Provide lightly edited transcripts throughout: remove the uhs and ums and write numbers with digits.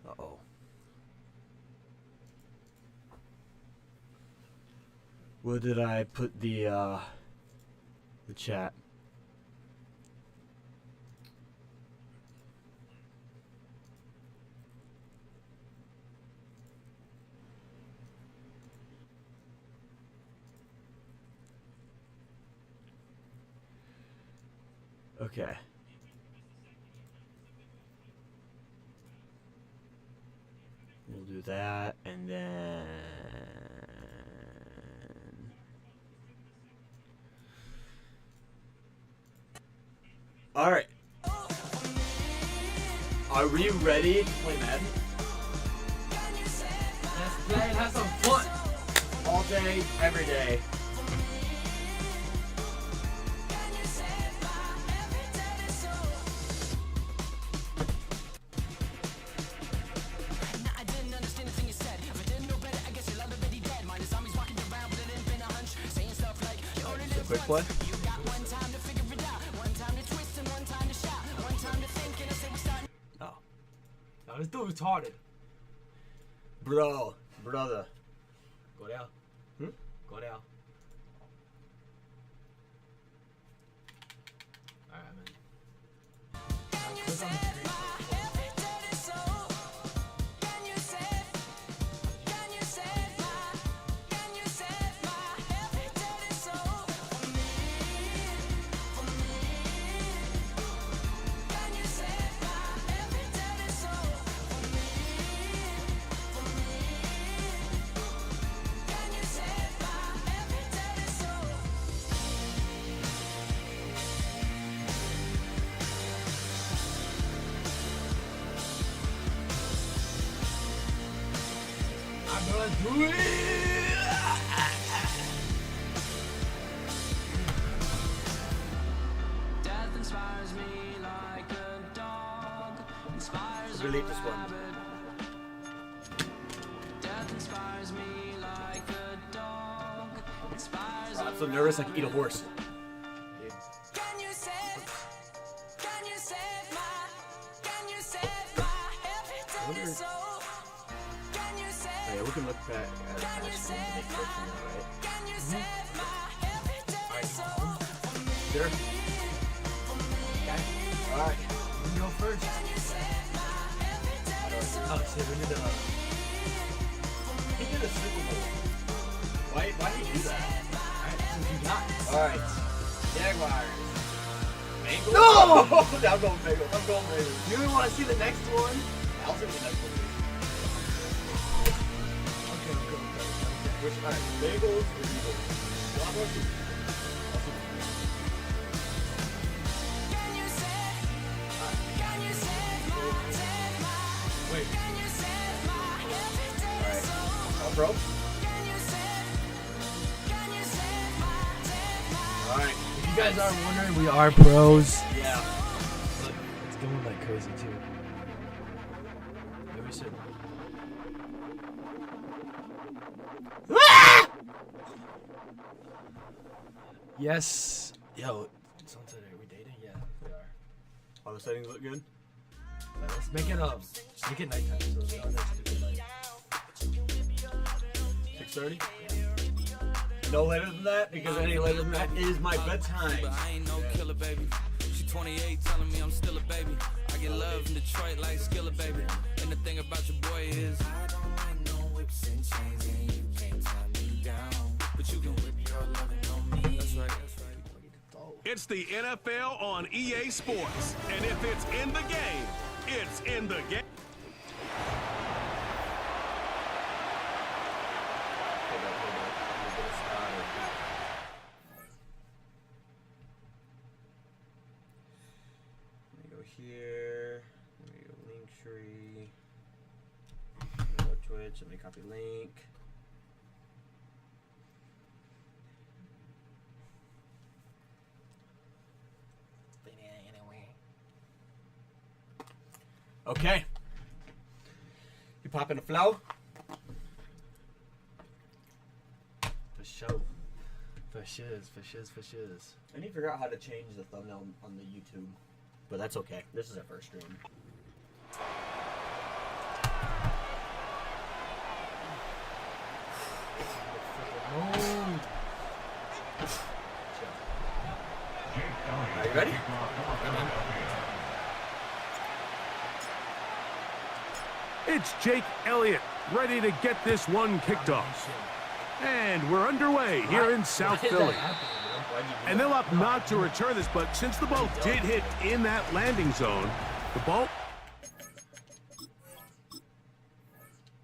Uh-oh. Where did I put the chat? Okay. We'll do that, and then... Alright. Are we ready to play Madden? Let's play and have some fun. All day, every day. Quick play. Oh. No, this dude retarded. Brother. Go down. Go down. Alright, man. Click on the screen. I'm gonna do it! Death inspires me like a dog. Inspires Delete this one. Death inspires me like a dog. Inspires I'm so nervous I can eat a horse. Can you save my every soul? Can you save Oh, yeah, we can look back at the past and make sure from that, right? Can you save my every soul? Sure. Okay. Alright. You go first. Oh shit, we need to... He did a Super Bowl. Why did he do that? Alright, since you got it. Alright. Jaguars. Bengals? No! I'm going Bengals. I'm going Bengals. You really want to see the next one? I'll see the next one. Okay. Which, alright, Bengals or Eagles? Well, I'm going to. I'll see. Wait. Alright. All pro? Alright. If you guys aren't wondering, we are pros. Yeah. Look, it's going like crazy too. Maybe we should. Yes. Yo, someone said, are we dating? Yeah, we are. All the settings look good? Right, let's make it nighttime. So we all have to do night. 6:30? No later than that, because any later than that is my bedtime. But I ain't no killer, baby. She 28, telling me I'm still a baby. I get love in Detroit like Skilla, baby. And the thing about your boy is I don't like no whips and chains, and you can't tie me down. But you can whip your loving on me. That's right. It's the NFL on EA Sports, and if it's in the game, it's in the game. Let me go here. Let me go link tree. Let me go Twitch. Let me copy link. Okay. You popping a flow? For sure. For shiz. I need to figure out how to change the thumbnail on the YouTube. But that's okay. This is our first stream. Ready? It's Jake Elliott ready to get this one kicked off. And we're underway here in South Philly. And they'll opt not to return this, but since the ball did hit in that landing zone, the ball...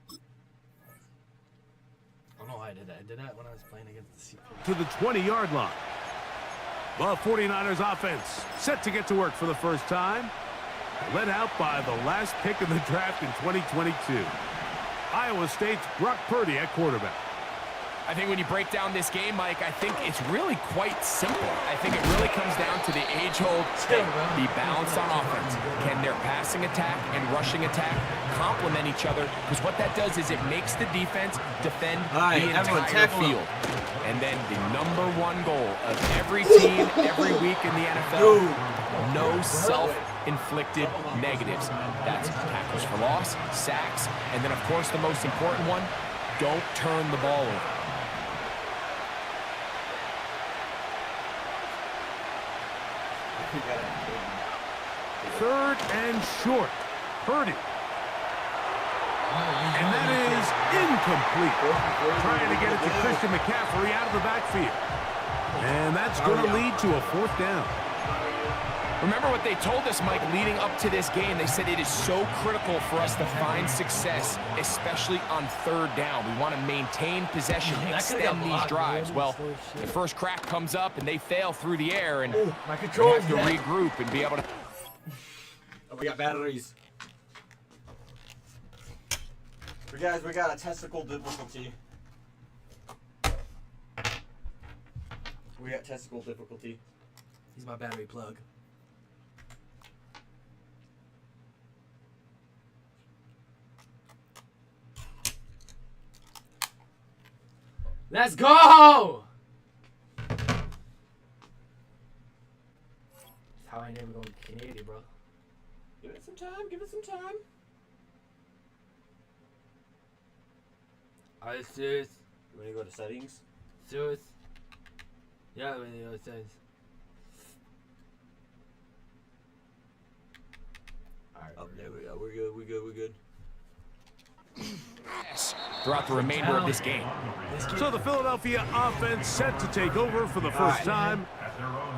I don't know why I did that. I did that when I was playing against the CP. to the 20-yard line. The 49ers offense set to get to work for the first time. Led out by the last pick of the draft in 2022. Iowa State's Brock Purdy at quarterback. I think when you break down this game, Mike, I think it's really quite simple. I think it really comes down to the age-old thing, be balanced on offense. Can their passing attack and rushing attack complement each other? Because what that does is it makes the defense defend the entire field. And then the #1 goal of every team, every week in the NFL, no self-inflicted negatives. That's tackles for loss, sacks, and then, of course, the most important one, don't turn the ball over. Third and short. Purdy. And that is incomplete. Trying to get it to Christian McCaffrey out of the backfield. And that's going to lead to a 4th down. Remember what they told us, Mike, leading up to this game. They said it is so critical for us to find success, especially on 3rd down. We want to maintain possession, extend these drives. Well, the first crack comes up, and they fail through the air, and we have to regroup and be able to... Oh, we got batteries. Guys, we got a testicle difficulty. We got testicle difficulty. He's my battery plug. Let's go! That's how I never go Canadian, bro. Give it some time, give it some time. Alright, serious. You want to go to settings? Serious. Yeah, when you know it says. Alright, Oh, there we go. We're good, we're good, we're good. throughout the remainder of this game. So the Philadelphia offense set to take over for the first time.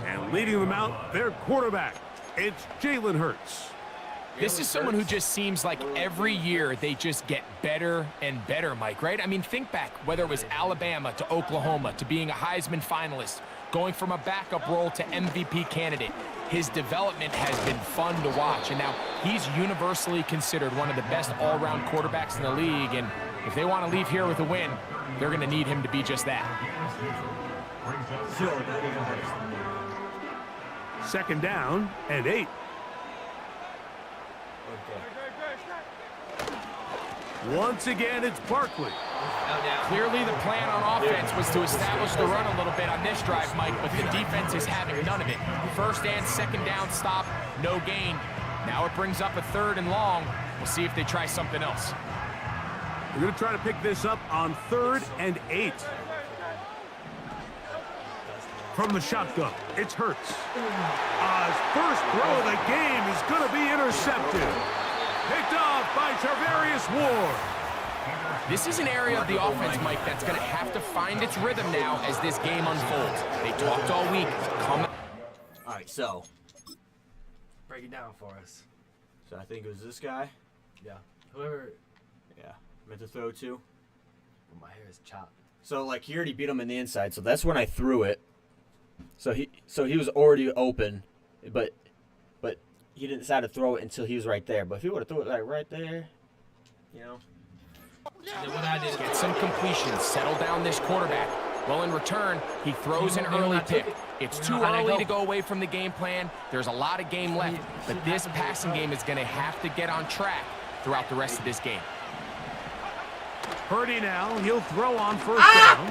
And leading them out, their quarterback. It's Jalen Hurts. This is someone who just seems like every year they just get better and better, Mike, right? I mean, think back, whether it was Alabama to Oklahoma to being a Heisman finalist, going from a backup role to MVP candidate. His development has been fun to watch, and now he's universally considered one of the best all-around quarterbacks in the league, and if they want to leave here with a win, they're going to need him to be just that. 2nd down and 8. Once again, it's Barkley. Clearly the plan on offense was to establish the run a little bit on this drive, Mike, but the defense is having none of it. 1st and 2nd down stop, no gain. Now it brings up a 3rd and long. We'll see if they try something else. We're going to try to pick this up on 3rd and 8. From the shotgun, it's Hurts. His first throw of the game is going to be intercepted. Picked off by Charvarius Ward. This is an area of the offense, Mike, that's going to have to find its rhythm now as this game unfolds. They talked all week. All right, so. Break it down for us. So I think it was this guy. Yeah. Whoever. Yeah. Meant to throw to. Well, my hair is chopped. So like he already beat him in the inside, so that's when I threw it. So he was already open, but he didn't decide to throw it until he was right there. But if he would have threw it like right there, you know. Get some completion, settle down this quarterback. Well, in return, he throws an early pick. It's too early to go away from the game plan. There's a lot of game left, but this passing game is going to have to get on track throughout the rest of this game. Purdy now, he'll throw on 1st down.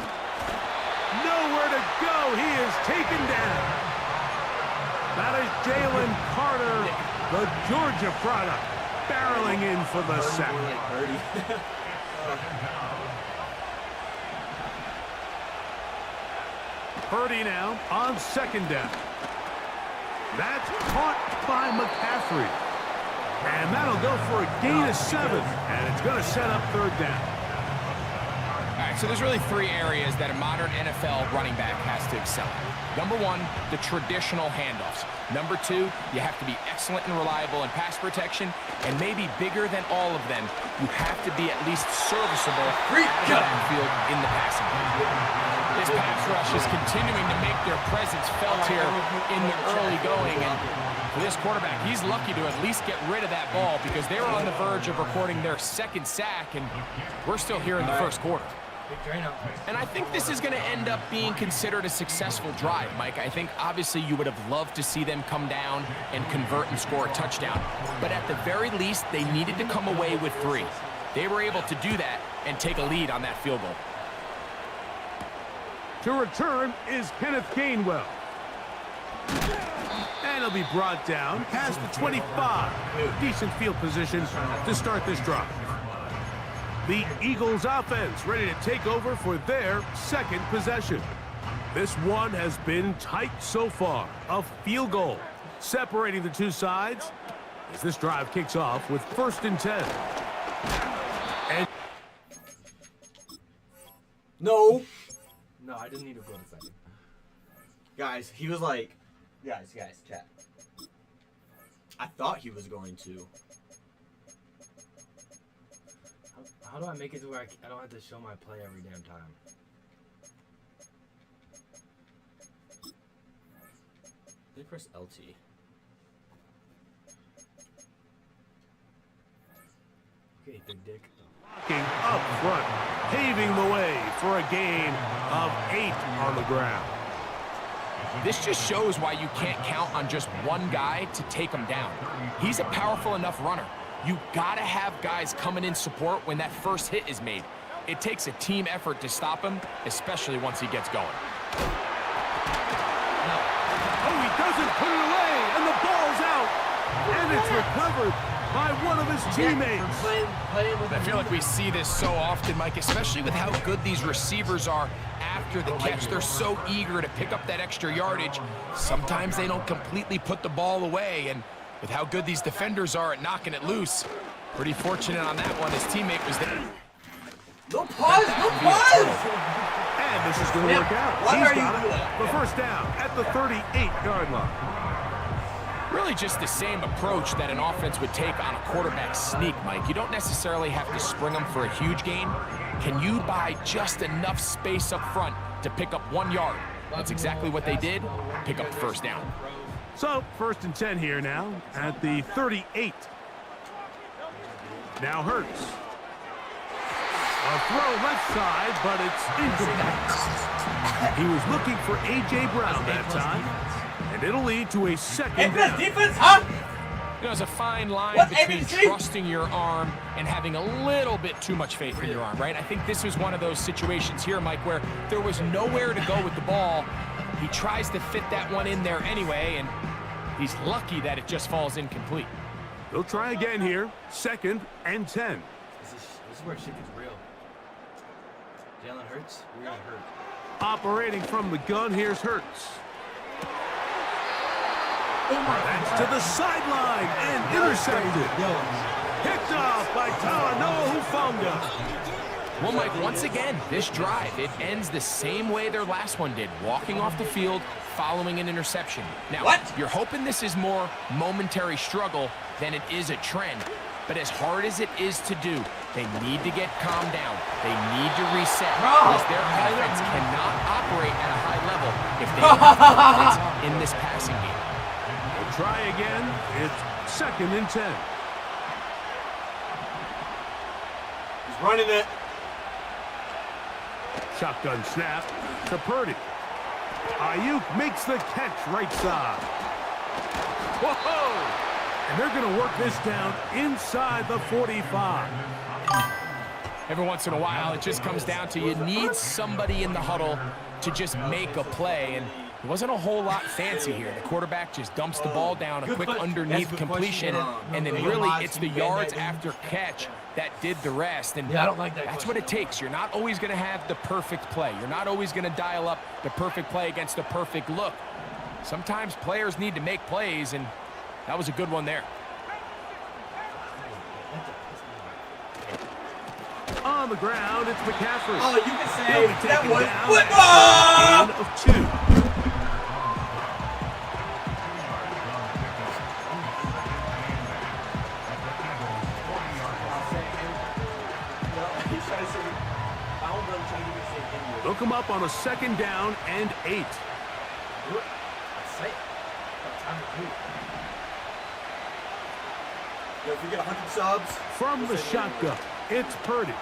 Nowhere to go, he is taken down. That is Jalen Carter, the Georgia product, barreling in for the sack. Purdy now on 2nd down. That's caught by McCaffrey. And that'll go for a gain of 7. And it's going to set up third down. All right, so there's really 3 areas that a modern NFL running back has to excel at. Number 1, the traditional handoffs. Number 2, you have to be excellent and reliable in pass protection. And maybe bigger than all of them, you have to be at least serviceable out of the backfield in the passing game. This pass rush is continuing to make their presence felt here in the early going. And for this quarterback, he's lucky to at least get rid of that ball because they were on the verge of recording their 2nd sack, and we're still here in the 1st quarter. And I think this is going to end up being considered a successful drive, Mike. I think obviously you would have loved to see them come down and convert and score a touchdown. But at the very least, they needed to come away with 3. They were able to do that and take a lead on that field goal. To return is Kenneth Gainwell. And he'll be brought down past the 25. Decent field position to start this drive. The Eagles offense ready to take over for their 2nd possession. This one has been tight so far. A field goal separating the 2 sides as this drive kicks off with 1st and 10. And No. No, I didn't need to go to 2nd. Guys, he was like, guys, chat. I thought he was going to. How do I make it to where I don't have to show my play every damn time? They press LT. Okay, big dick. up front, paving the way for a gain of 8 on the ground. This just shows why you can't count on just one guy to take him down. He's a powerful enough runner. You gotta have guys coming in support when that first hit is made. It takes a team effort to stop him, especially once he gets going. Oh, he doesn't put it away, and the ball's out. And it's recovered by one of his teammates. I feel like we see this so often, Mike, especially with how good these receivers are after the catch. They're so eager to pick up that extra yardage. Sometimes they don't completely put the ball away, and with how good these defenders are at knocking it loose, pretty fortunate on that one. His teammate was there. No pause! No pause! And this is going to work out. He's got it. The first down at the 38-yard line. Really just the same approach that an offense would take on a quarterback sneak, Mike. You don't necessarily have to spring them for a huge gain. Can you buy just enough space up front to pick up 1 yard? That's exactly what they did. Pick up the first down. So, 1st and 10 here now at the 38. Now Hurts. A throw left side, but it's incomplete. He was looking for A.J. Brown that time, and it'll lead to a 2nd down. Defense, huh? You know, there's a fine line between trusting your arm and having a little bit too much faith in your arm, right? I think this was one of those situations here, Mike, where there was nowhere to go with the ball. He tries to fit that one in there anyway, and he's lucky that it just falls incomplete. They'll try again here. 2nd and 10. This is where shit gets real. Jalen Hurts, we're gonna hurt. Operating from the gun, here's Hurts. That's to the sideline and intercepted. Picked off by Talanoa Hufanga. Well, Mike, once again, this drive, it ends the same way their last one did, walking off the field, following an interception. Now, you're hoping this is more momentary struggle than it is a trend, but as hard as it is to do, they need to get calmed down. They need to reset, because their offense cannot operate at a high level if they don't have confidence in this passing game. We'll try again. It's 2nd and 10. He's running it. Shotgun snap to Purdy. Ayuk makes the catch right side. Whoa! And they're going to work this down inside the 45. Every once in a while, it just comes down to you need somebody in the huddle to just make a play, and it wasn't a whole lot fancy here. The quarterback just dumps the ball down, a quick underneath completion, and then really it's the yards after catch that did the rest. And I don't like that that's what it takes. You're not always going to have the perfect play. You're not always going to dial up the perfect play against the perfect look. Sometimes players need to make plays, and that was a good one there. On the ground, it's McCaffrey. Oh, you can say He'll be that taken was down football. at the gain of 2. They'll come up on a 2nd down and 8. Do it. That's it. Time to do it. Yo, if we get 100 subs. From the shotgun, it's Purdy.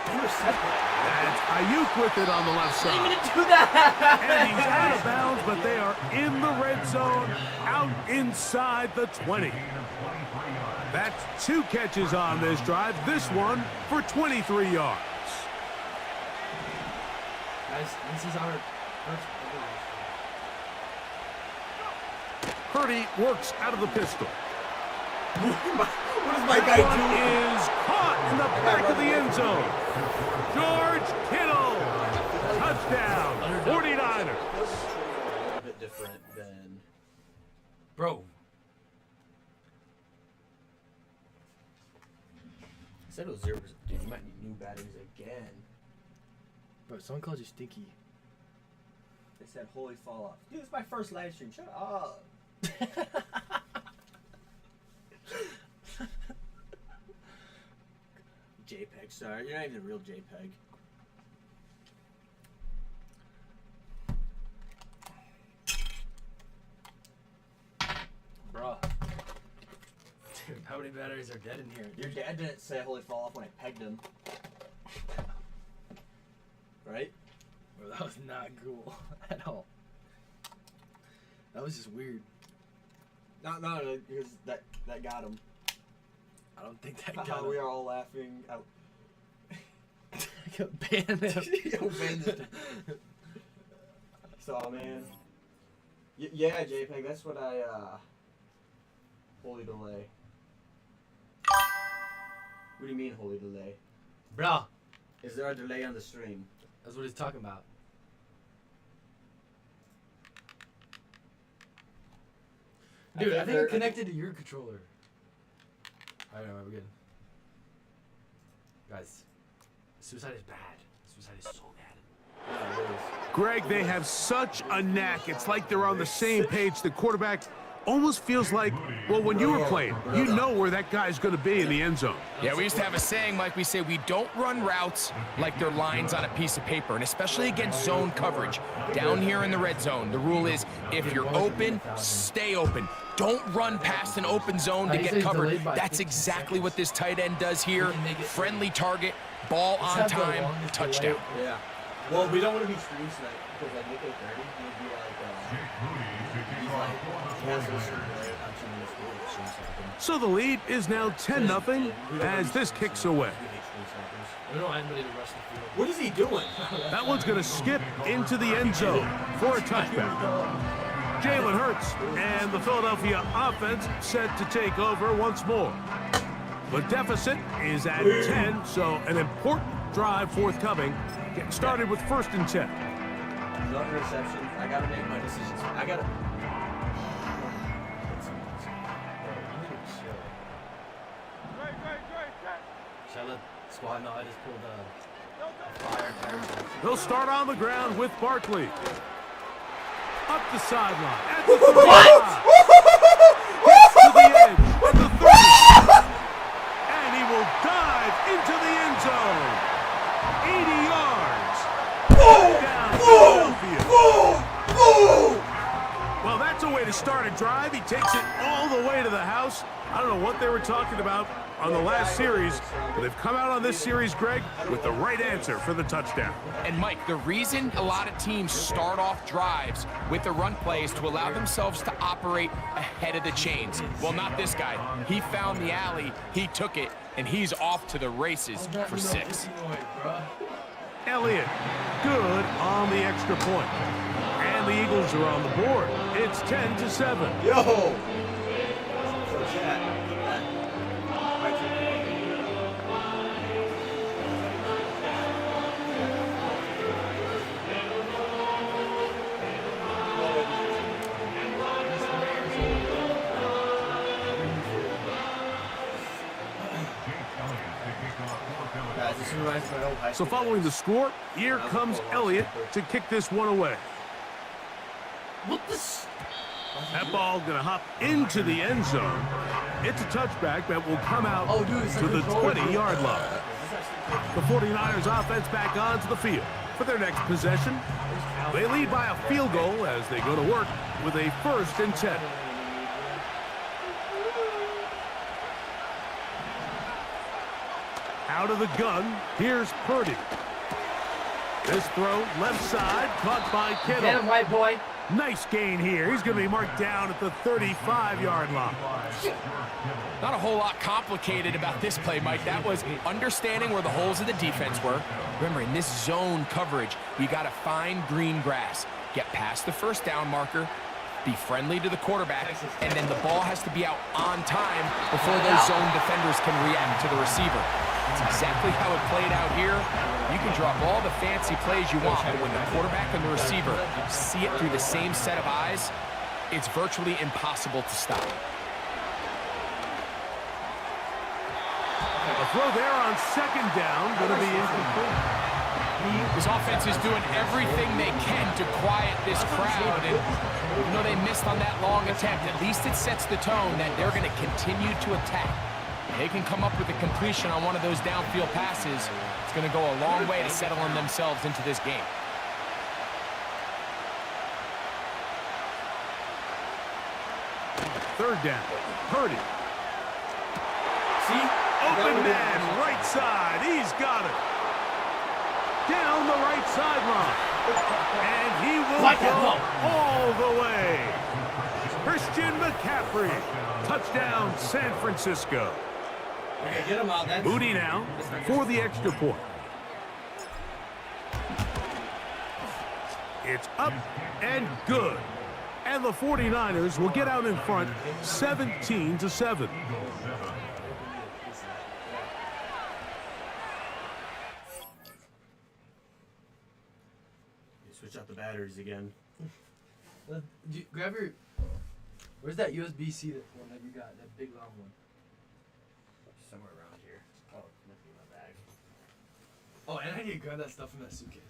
That's Ayuk with it on the left I side. didn't do that. And he's out of bounds, but they are in the red zone, out inside the 20. That's 2 catches on this drive. This one for 23 yards. Guys, this is our first Purdy works out of the pistol. What is my guy One doing? is caught in the back of the end zone. George Kittle, touchdown, 49ers. A little bit different than. Bro. I said it was 0%. Dude, you might need new batteries again. Bro, someone called you stinky. They said holy fall off. Dude, it's my first live stream. Shut up. JPEG, sorry. You're not even a real JPEG. Bro. Dude, how many batteries are dead in here? Your dad didn't say holy fall off when I pegged him. Right? Bro, that was not cool at all. That was just weird. No, because that got him. I don't think that How got we him. are all laughing. Ban him. Yo, ban this dude. So, man. Yeah, JPEG, that's what I, holy delay. What do you mean, holy delay? Bro, Is there a delay on the stream? that's what he's talking about. Dude, I think it connected to your controller. Alright, we're good. Guys, suicide is bad. Suicide is so bad. Yeah, it is. Greg, they have such a knack. It's like they're on the same page. The quarterback almost feels like, well, when you were playing, you know where that guy's going to be in the end zone. Yeah, we used to have a saying, like we say, we don't run routes like they're lines on a piece of paper, and especially against zone coverage. Down here in the red zone, the rule is if you're open, stay open. Don't run past an open zone to get covered. That's exactly what this tight end does here. Friendly target, ball on time, touchdown. Yeah. Well, we don't want to be stream sniped because like Nico 30, he'd be he has this certain way of punching in the school with stream sniping. So the lead is now 10-0 as this kicks away. We hate stream snipers. We don't want anybody to rush the field. What is he doing? That one's going to skip into the end zone for a touchdown. Jalen Hurts and the Philadelphia offense set to take over once more. The deficit is at 10, so an important drive forthcoming. Getting started with 1st and 10. No interception. I gotta make my decisions. I gotta. Should I let squad know I just pulled fire? They'll start on the ground with Barkley. Up the sideline. At the 35. Gets to the edge. At the 30. And he will dive into the end zone. 80 yards. Down Philadelphia. Well, that's a way to start a drive. He takes it all the way to the house. I don't know what they were talking about on the last series, but they've come out on this series, Greg, with the right answer for the touchdown. And Mike, the reason a lot of teams start off drives with the run play is to allow themselves to operate ahead of the chains. Well, not this guy. He found the alley, he took it, and he's off to the races for 6. Elliott, good on the extra point. And the Eagles are on the board. It's 10-7. Yo! So chat. So following the score, here comes Elliott to kick this one away. That ball going to hop into the end zone. It's a touchback that will come out to the 20-yard line. The 49ers offense back onto the field for their next possession. They lead by a field goal as they go to work with a 1st and 10. Out of the gun, here's Purdy. This throw, left side, caught by Kittle. Get him, white boy. Nice gain here. He's going to be marked down at the 35-yard line. Not a whole lot complicated about this play, Mike. That was understanding where the holes of the defense were. Remember, in this zone coverage, you got to find green grass. Get past the 1st down marker, be friendly to the quarterback, and then the ball has to be out on time before those zone defenders can react to the receiver. That's exactly how it played out here. You can drop all the fancy plays you want, but when the quarterback and the receiver see it through the same set of eyes, it's virtually impossible to stop. A throw there on 2nd down, going to be incomplete. This offense is doing everything they can to quiet this crowd, and even though they missed on that long attempt, at least it sets the tone that they're going to continue to attack. They can come up with a completion on one of those downfield passes. It's going to go a long way to settling themselves into this game. Third down, Purdy. See? Open man, right side. He's got it. Down the right sideline. And he will go all the way. Christian McCaffrey. Touchdown, San Francisco. Okay, get him out. That's Moody now for the extra point. It's up and good. And the 49ers will get out in front 17-7. Switch out the batteries again. grab your. Where's that USB-C one that you got? That big long one. Somewhere around here. Oh, it must be in my bag. Oh, and I need to grab that stuff from that suitcase.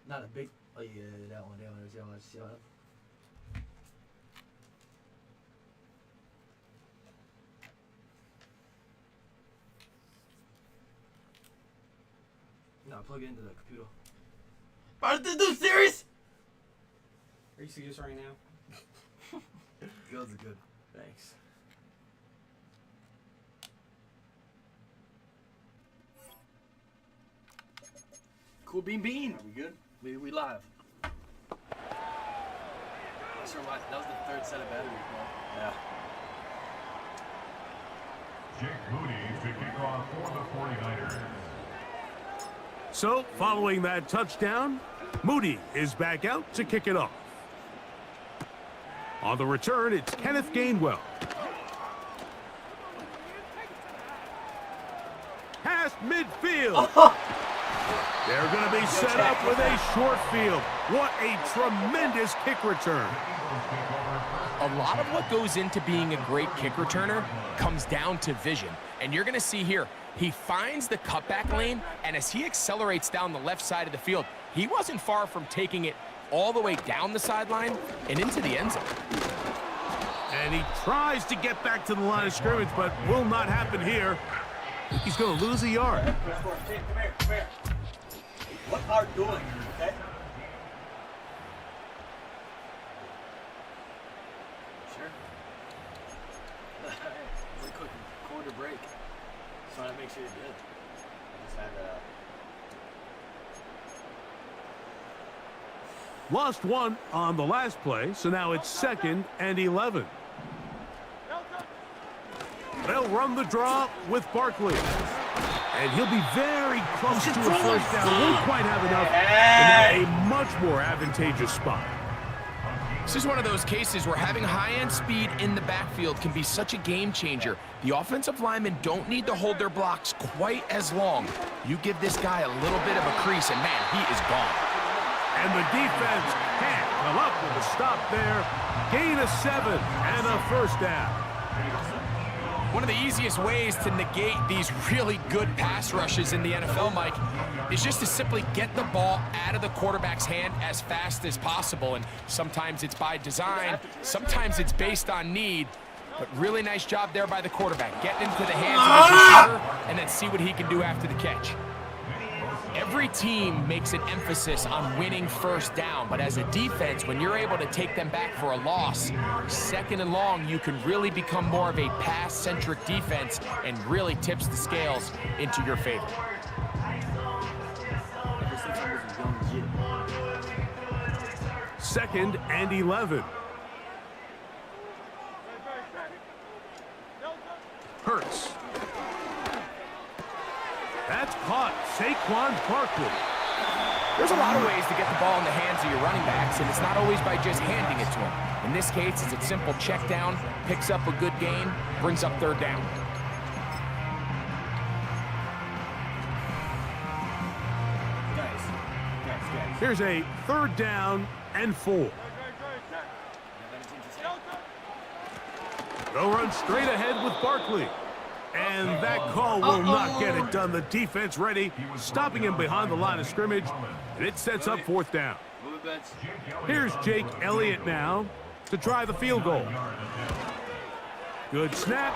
Not a big. Oh yeah, that one. See one. No, plug it into the computer. Are you serious? Are you serious right now? Girls are good. Thanks. Cool bean. Are we good? We live. Not sure why. That was the 3rd set of batteries, bro. Yeah. Jake Moody to kick off for the 49ers. So, following that touchdown, Moody is back out to kick it off. On the return, it's Kenneth Gainwell. Past midfield. They're going to be set up with a short field. What a tremendous kick return. A lot of what goes into being a great kick returner comes down to vision. And you're going to see here, he finds the cutback lane, and as he accelerates down the left side of the field, he wasn't far from taking it all the way down the sideline and into the end zone. And he tries to get back to the line of scrimmage, but will not happen here. He's going to lose a yard. Come here. What are you doing, okay? Sure. It's a quick quarter break. Just want to make sure you're good. I just had Lost one on the last play, so now it's 2nd and 11. They'll run the draw with Barkley. And he'll be very close to a 1st down. Won't quite have enough. And now a much more advantageous spot. This is one of those cases where having high-end speed in the backfield can be such a game changer. The offensive linemen don't need to hold their blocks quite as long. You give this guy a little bit of a crease, and man, he is gone. And the defense can't come up with a stop there. Gain of 7 and a 1st down. One of the easiest ways to negate these really good pass rushes in the NFL, Mike, is just to simply get the ball out of the quarterback's hand as fast as possible. And sometimes it's by design, sometimes it's based on need. But really nice job there by the quarterback, getting into the hands of his receiver and then see what he can do after the catch. Every team makes an emphasis on winning first down, but as a defense, when you're able to take them back for a loss, second and long, you can really become more of a pass-centric defense and really tips the scales into your favor. Second and 11. Hurts. That's caught. Saquon Barkley. There's a lot of ways to get the ball in the hands of your running backs, and it's not always by just handing it to them. In this case, it's a simple check down, picks up a good gain, brings up third down. Here's a 3rd down and 4. They'll run straight ahead with Barkley. And that call will not get it done. The defense ready, stopping him behind the line of scrimmage, and it sets up 4th down. Here's Jake Elliott now to try the field goal. Good snap,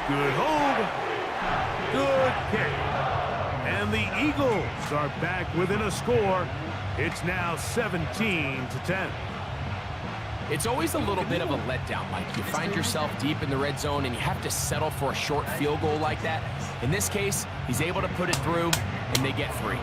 good hold, good kick. And the Eagles are back within a score. It's now 17-10. It's always a little bit of a letdown, Mike. You find yourself deep in the red zone and you have to settle for a short field goal like that. In this case, he's able to put it through and they get 3.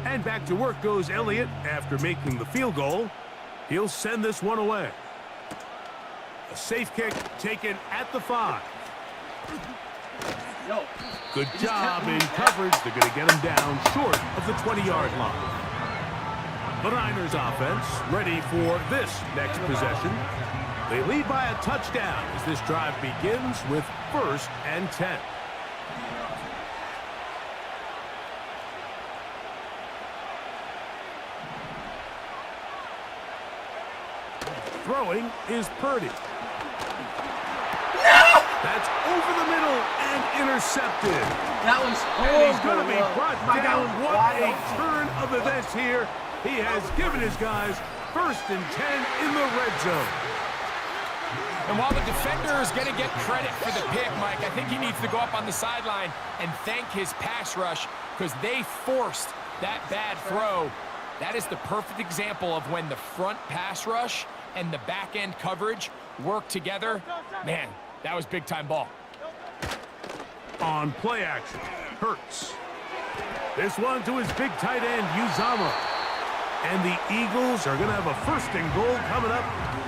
And back to work goes Elliott after making the field goal. He'll send this one away. A safe kick taken at the 5. Good job in coverage. They're going to get him down short of the 20-yard line. The Niners offense ready for this next possession. They lead by a touchdown as this drive begins with 1st and 10. Throwing is Purdy. That's over the middle and intercepted. That was And he's going to be brought down. What a turn of events here. He has given his guys 1st and 10 in the red zone. And while the defender is going to get credit for the pick, Mike, I think he needs to go up on the sideline and thank his pass rush because they forced that bad throw. That is the perfect example of when the front pass rush and the back end coverage work together. Man, that was big-time ball. On play action, Hurts. This one to his big tight end, Uzama. And the Eagles are going to have a 1st and goal coming up.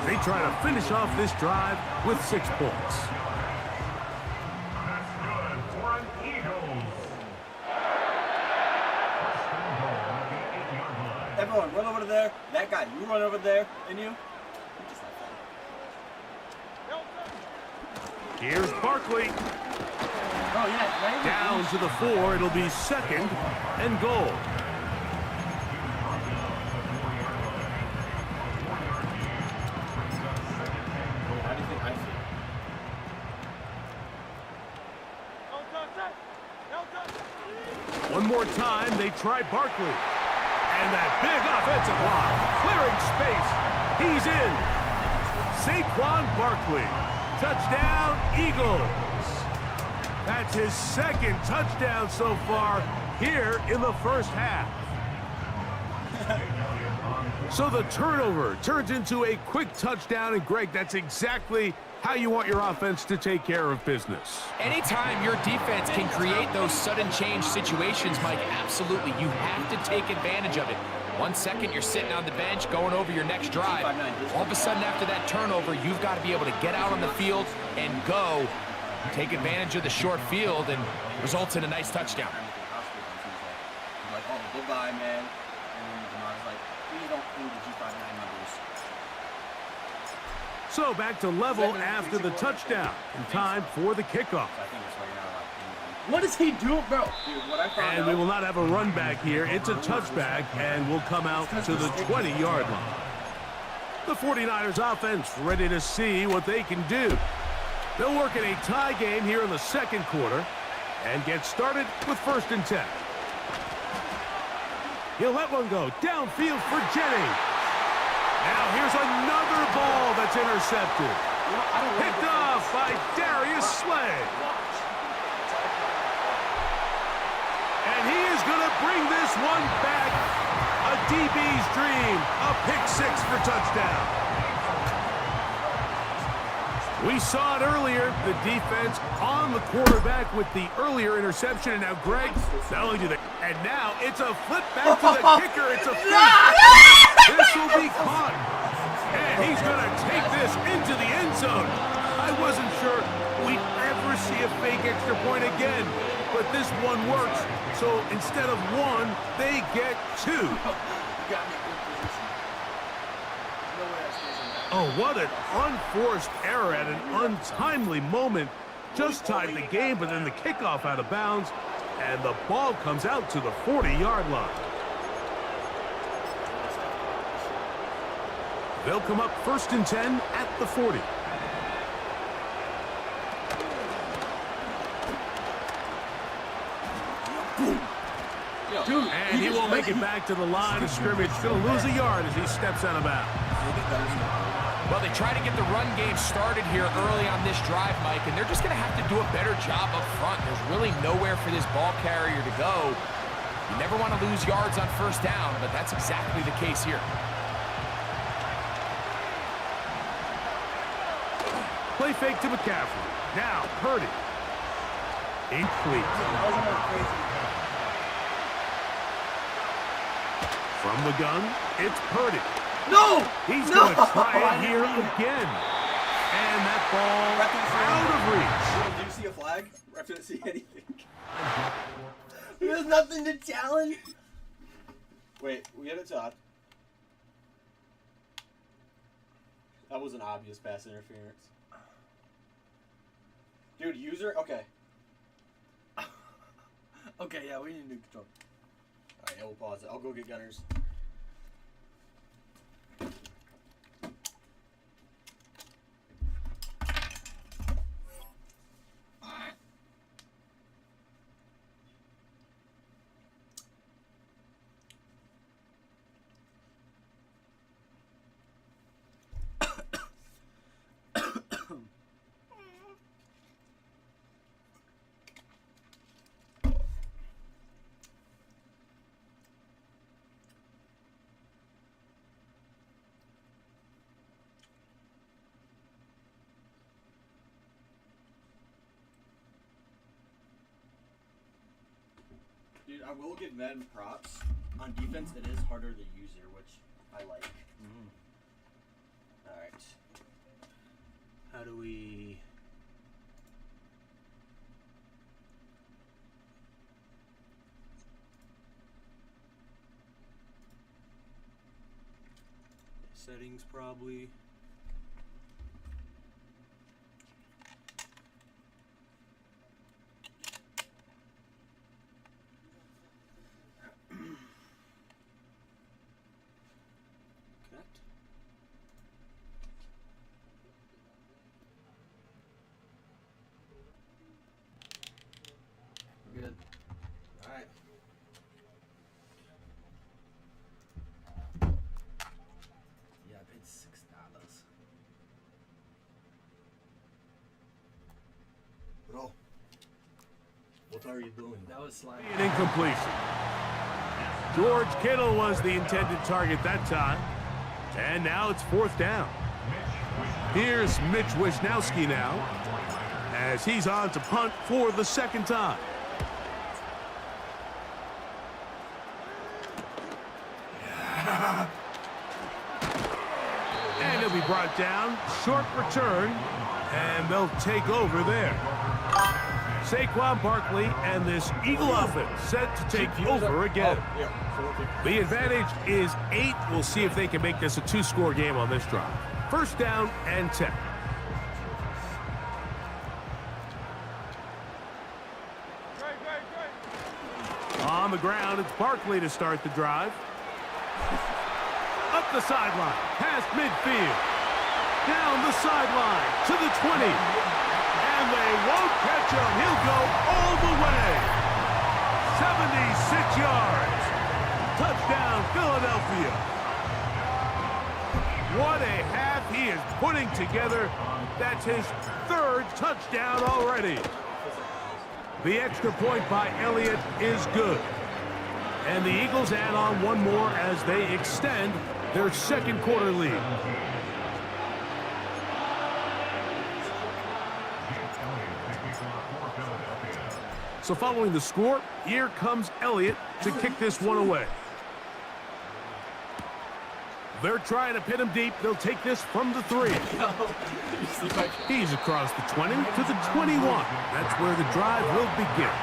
They try to finish off this drive with 6 points. That's good for an Eagles. Everyone, run over there. That guy, you run over there, and you. Here's Barkley. Oh, yeah. Down to the 4. It'll be 2nd and goal. How do you think I feel? One more time, they try Barkley. And that big offensive line, clearing space. He's in. Saquon Barkley. Touchdown, Eagles. That's his 2nd touchdown so far here in the 1st half. So the turnover turns into a quick touchdown, and Greg, that's exactly how you want your offense to take care of business. Anytime your defense can create those sudden change situations, Mike, absolutely, you have to take advantage of it. 1 second, you're sitting on the bench, going over your next drive. All of a sudden, after that turnover, you've got to be able to get out on the field and go, take advantage of the short field, and results in a nice touchdown. Like, oh, good guy, man. And I was like, we don't need the G59 numbers. So back to level after the touchdown, and time for the kickoff. So I think that's why you're not allowed to What is he doing, bro? Dude, what I found And we will not have a run back here. It's a touchback and will come out to the 20-yard line. The 49ers offense ready to see what they can do. They'll work in a tie game here in the second quarter and get started with 1st and 10. He'll let one go downfield for Jennings. Now here's another ball that's intercepted. Picked off by Darius Slay. And he is going to bring this one back. A DB's dream. A pick 6 for touchdown. We saw it earlier, the defense on the quarterback with the earlier interception, and now Greg, not only do they, and now it's a flip back to the kicker, it's a fake. This will be caught, and he's going to take this into the end zone. I wasn't sure we'd ever see a fake extra point again, but this one works, so instead of 1, they get 2. Oh, what an unforced error at an untimely moment. Just tied the game, but then the kickoff out of bounds, and the ball comes out to the 40-yard line. They'll come up 1st and 10 at the 40. Dude, And he won't make it back to the line of scrimmage. Going to lose a yard as he steps out of bounds. Well, they try to get the run game started here early on this drive, Mike, and they're just going to have to do a better job up front. There's really nowhere for this ball carrier to go. You never want to lose yards on 1st down, but that's exactly the case here. Play fake to McCaffrey. Now, Purdy. Incomplete. From the gun, it's Purdy. no! He's going to try it here again. And that ball out of reach. Did you see a flag? Ref didn't see anything. There's nothing to challenge. Wait, we had it taught. That was an obvious pass interference. Dude, user? Okay. Okay, yeah, we need new control. Alright, yeah, we'll pause it. I'll go get Gunners. Dude, I will give Madden props. On defense, it is harder to user, which I like. Alright. How do we... Settings, probably. Connect. Good. Alright. Yeah, I paid $6. Bro. What are you doing? That was slimy. An incompletion. George Kittle was the intended target that time. And now it's 4th down. Here's Mitch Wisnowski now, as he's on to punt for the 2nd time. And he'll be brought down. Short return. And they'll take over there. Saquon Barkley and this Eagle offense set to take over again. The advantage is 8. We'll see if they can make this a 2-score game on this drive. 1st down and 10. the ground. It's Barkley to start the drive. Up the sideline, past midfield. Down the sideline to the 20. And they won't catch him. He'll go all the way. 76 yards. Touchdown, Philadelphia. What a half he is putting together. That's his 3rd touchdown already. The extra point by Elliott is good. And the Eagles add on one more as they extend their 2nd quarter lead. So following the score, here comes Elliott to kick this one away. They're trying to pin him deep. They'll take this from the 3. He's across the 20 to the 21. That's where the drive will begin.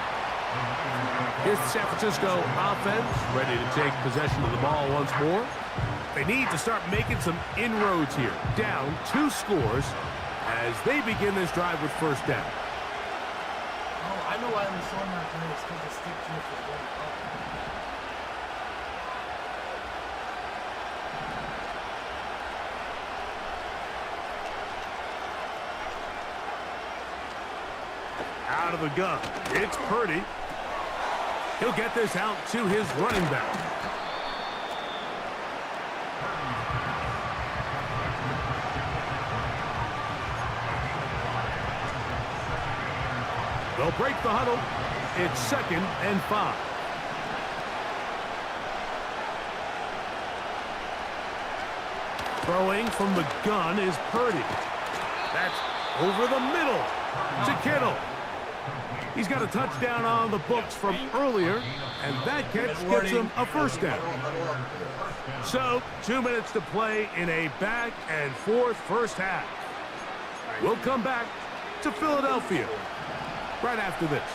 Here's the San Francisco offense, ready to take possession of the ball once more. They need to start making some inroads here. Down 2 scores as they begin this drive with first down. Oh, I know why I'm so not playing. It's because the stick shift is going up. Out of the gun, it's Purdy. He'll get this out to his running back. They'll break the huddle. It's 2nd and 5. Throwing from the gun is Purdy. That's over the middle to Kittle. He's got a touchdown on the books from earlier, and that catch gets him a first down. So, 2 minutes to play in a back-and-forth first half. We'll come back to Philadelphia right after this.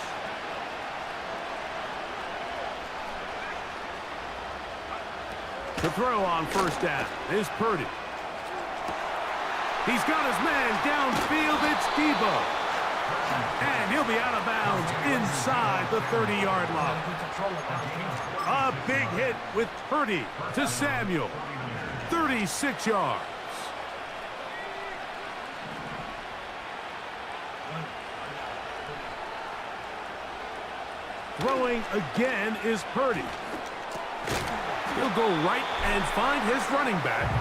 The throw on first down is Purdy. He's got his man downfield. It's Debo. And he'll be out of bounds inside the 30-yard line. A big hit with Purdy to Samuel. 36 yards. Throwing again is Purdy. He'll go right and find his running back.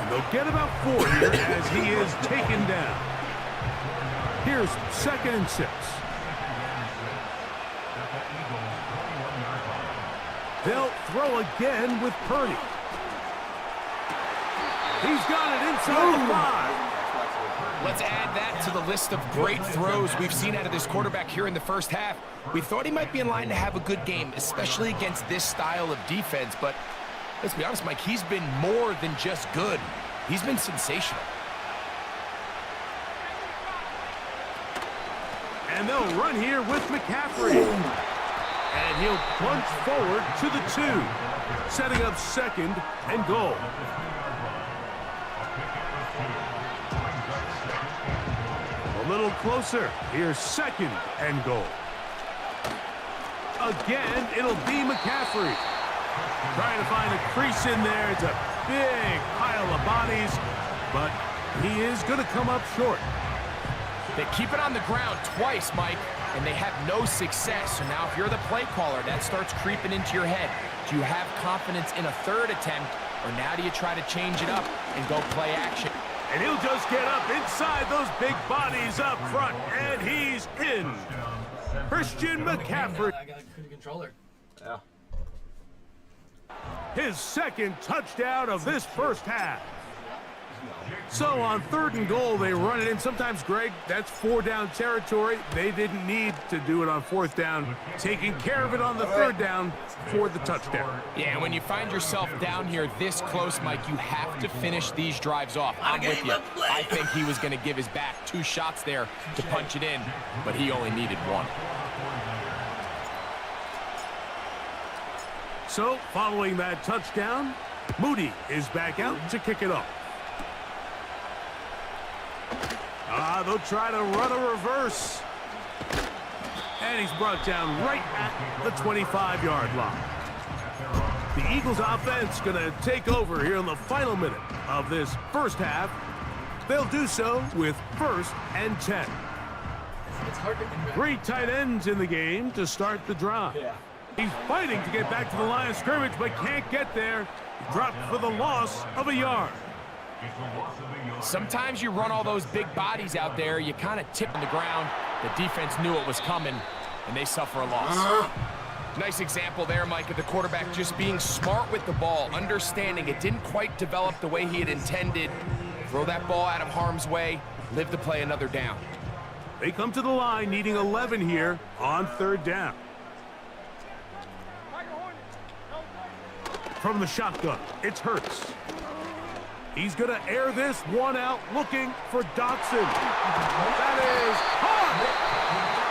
And they'll get about 4 here as he is taken down. Here's 2nd and 6. They'll throw again with Purdy. He's got it inside the 5. Let's add that to the list of great throws we've seen out of this quarterback here in the first half. We thought he might be in line to have a good game, especially against this style of defense. But let's be honest, Mike, he's been more than just good. He's been sensational. And they'll run here with McCaffrey. And he'll punch forward to the 2, setting up 2nd and goal. A little closer. Here's 2nd and goal. Again, it'll be McCaffrey. Trying to find a crease in there. It's a big pile of bodies, but he is going to come up short. They keep it on the ground twice, Mike, and they have no success. So now if you're the play caller, that starts creeping into your head. Do you have confidence in a 3rd attempt, or now do you try to change it up and go play action? And he'll just get up inside those big bodies up front, and he's in. Christian McCaffrey. I got a good controller. Yeah. His 2nd touchdown of this first half. So on 3rd and goal, they run it in. Sometimes, Greg, that's 4-down territory. They didn't need to do it on 4th down. Taking care of it on the 3rd down for the touchdown. Yeah, when you find yourself down here this close, Mike, you have to finish these drives off. I'm with you. I think he was going to give his back 2 shots there to punch it in, but he only needed 1. So, following that touchdown, Moody is back out to kick it off. They'll try to run a reverse. And he's brought down right at the 25-yard line. The Eagles offense going to take over here in the final minute of this first half. They'll do so with 1st and 10. It's hard to convey. 3 tight ends in the game to start the drive. Yeah. He's fighting to get back to the line of scrimmage, but can't get there. He dropped for the loss of a yard. Sometimes you run all those big bodies out there, you kind of tip on the ground. The defense knew it was coming, and they suffer a loss. Nice example there, Mike, of the quarterback just being smart with the ball, understanding it didn't quite develop the way he had intended. Throw that ball out of harm's way, live to play another down. They come to the line needing 11 here on 3rd down. From the shotgun, it's Hurts. He's going to air this one out, looking for Dotson. That is hard.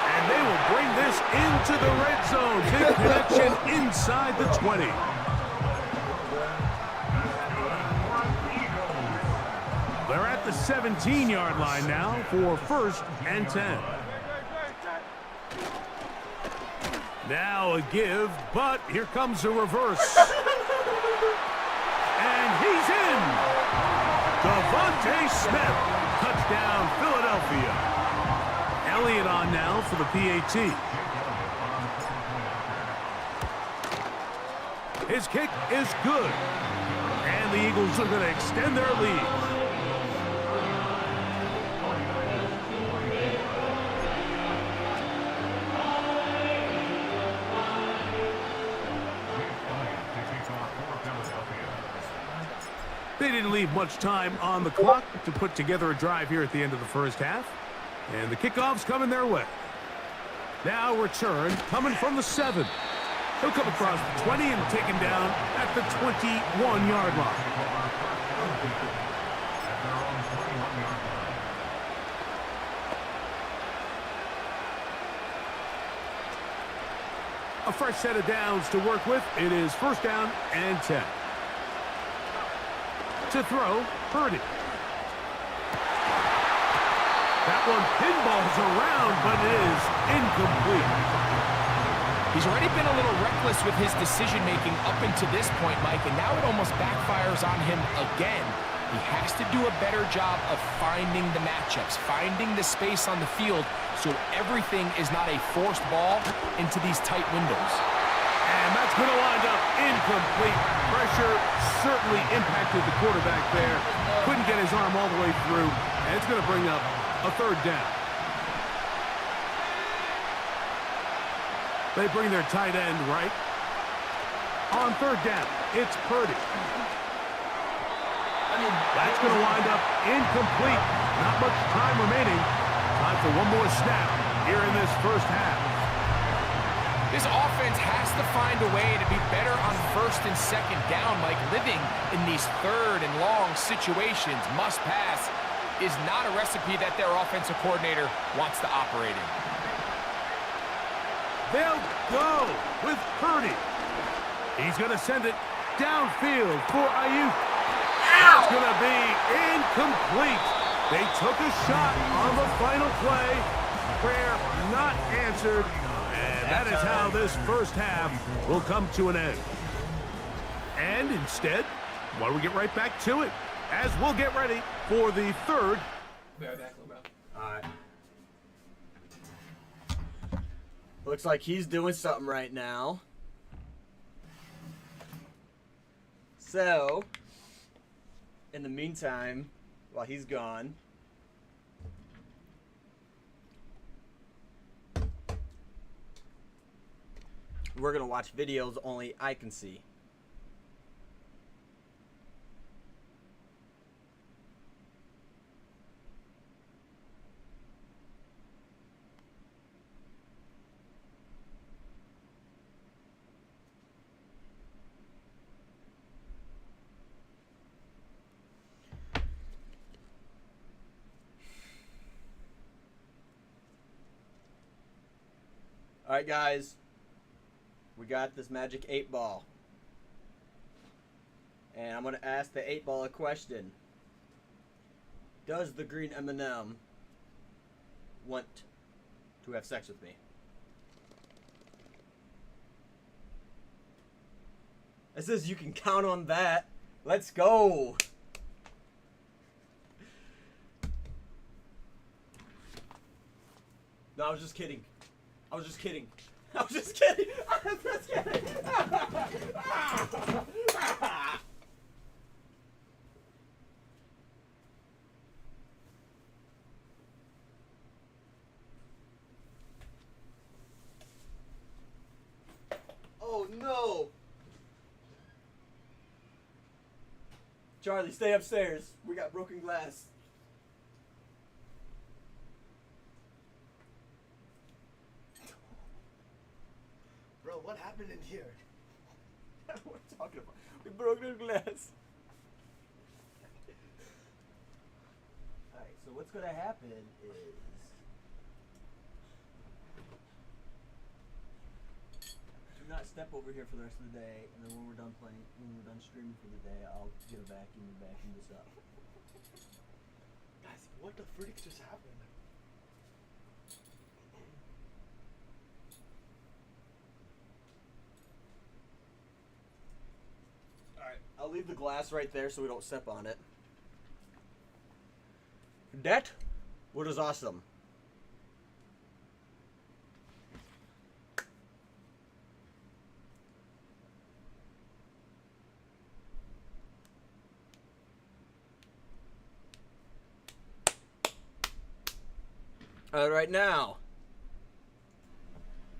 And they will bring this into the red zone. Big connection inside the 20. They're at the 17-yard line now for 1st and 10. Now a give, but here comes a reverse. And he's in. Devontae Smith, touchdown Philadelphia. Elliott on now for the PAT. His kick is good. And the Eagles are going to extend their lead. They didn't leave much time on the clock to put together a drive here at the end of the first half. And the kickoff's coming their way. Now return coming from the 7. He'll come across the 20 and taken down at the 21-yard line. A fresh set of downs to work with. It is 1st down and 10. To throw, Purdy. That one pinballs around, but it is incomplete. He's already been a little reckless with his decision-making up until this point, Mike, and now it almost backfires on him again. He has to do a better job of finding the matchups, finding the space on the field so everything is not a forced ball into these tight windows. And that's going to wind up incomplete. Pressure certainly impacted the quarterback there. Couldn't get his arm all the way through, and it's going to bring up a 3rd down. They bring their tight end right. On 3rd down, it's Purdy. That's going to wind up incomplete. Not much time remaining. Time for one more snap here in this first half. This offense has to find a way to be better on 1st and 2nd down, Mike. Living in these 3rd and long situations, must pass, is not a recipe that their offensive coordinator wants to operate in. They'll go with Purdy. He's going to send it downfield for Ayuk. It's going to be incomplete. They took a shot on the final play. Prayer not answered. And that is how this first half will come to an end. And instead, why don't we get right back to it as we'll get ready for the 3rd. All right. Looks like he's doing something right now. So, in the meantime, while he's gone, we're going to watch videos only I can see. All right, guys. We got this magic 8 ball. And I'm going to ask the 8 ball a question. Does the green M&M want to have sex with me? It says you can count on that. Let's go. No, I was just kidding. I was just kidding. I was just kidding. I was just kidding. Oh no! Charlie, stay upstairs. We got broken glass. Bro, what happened in here? What are we talking about? We broke the glass. Alright, so what's gonna happen is do not step over here for the rest of the day, and then when we're done playing, when we're done streaming for the day, I'll get a vacuum and vacuum this up. Guys, what the frick just happened? Alright, I'll leave the glass right there so we don't step on it. That was awesome. Right now,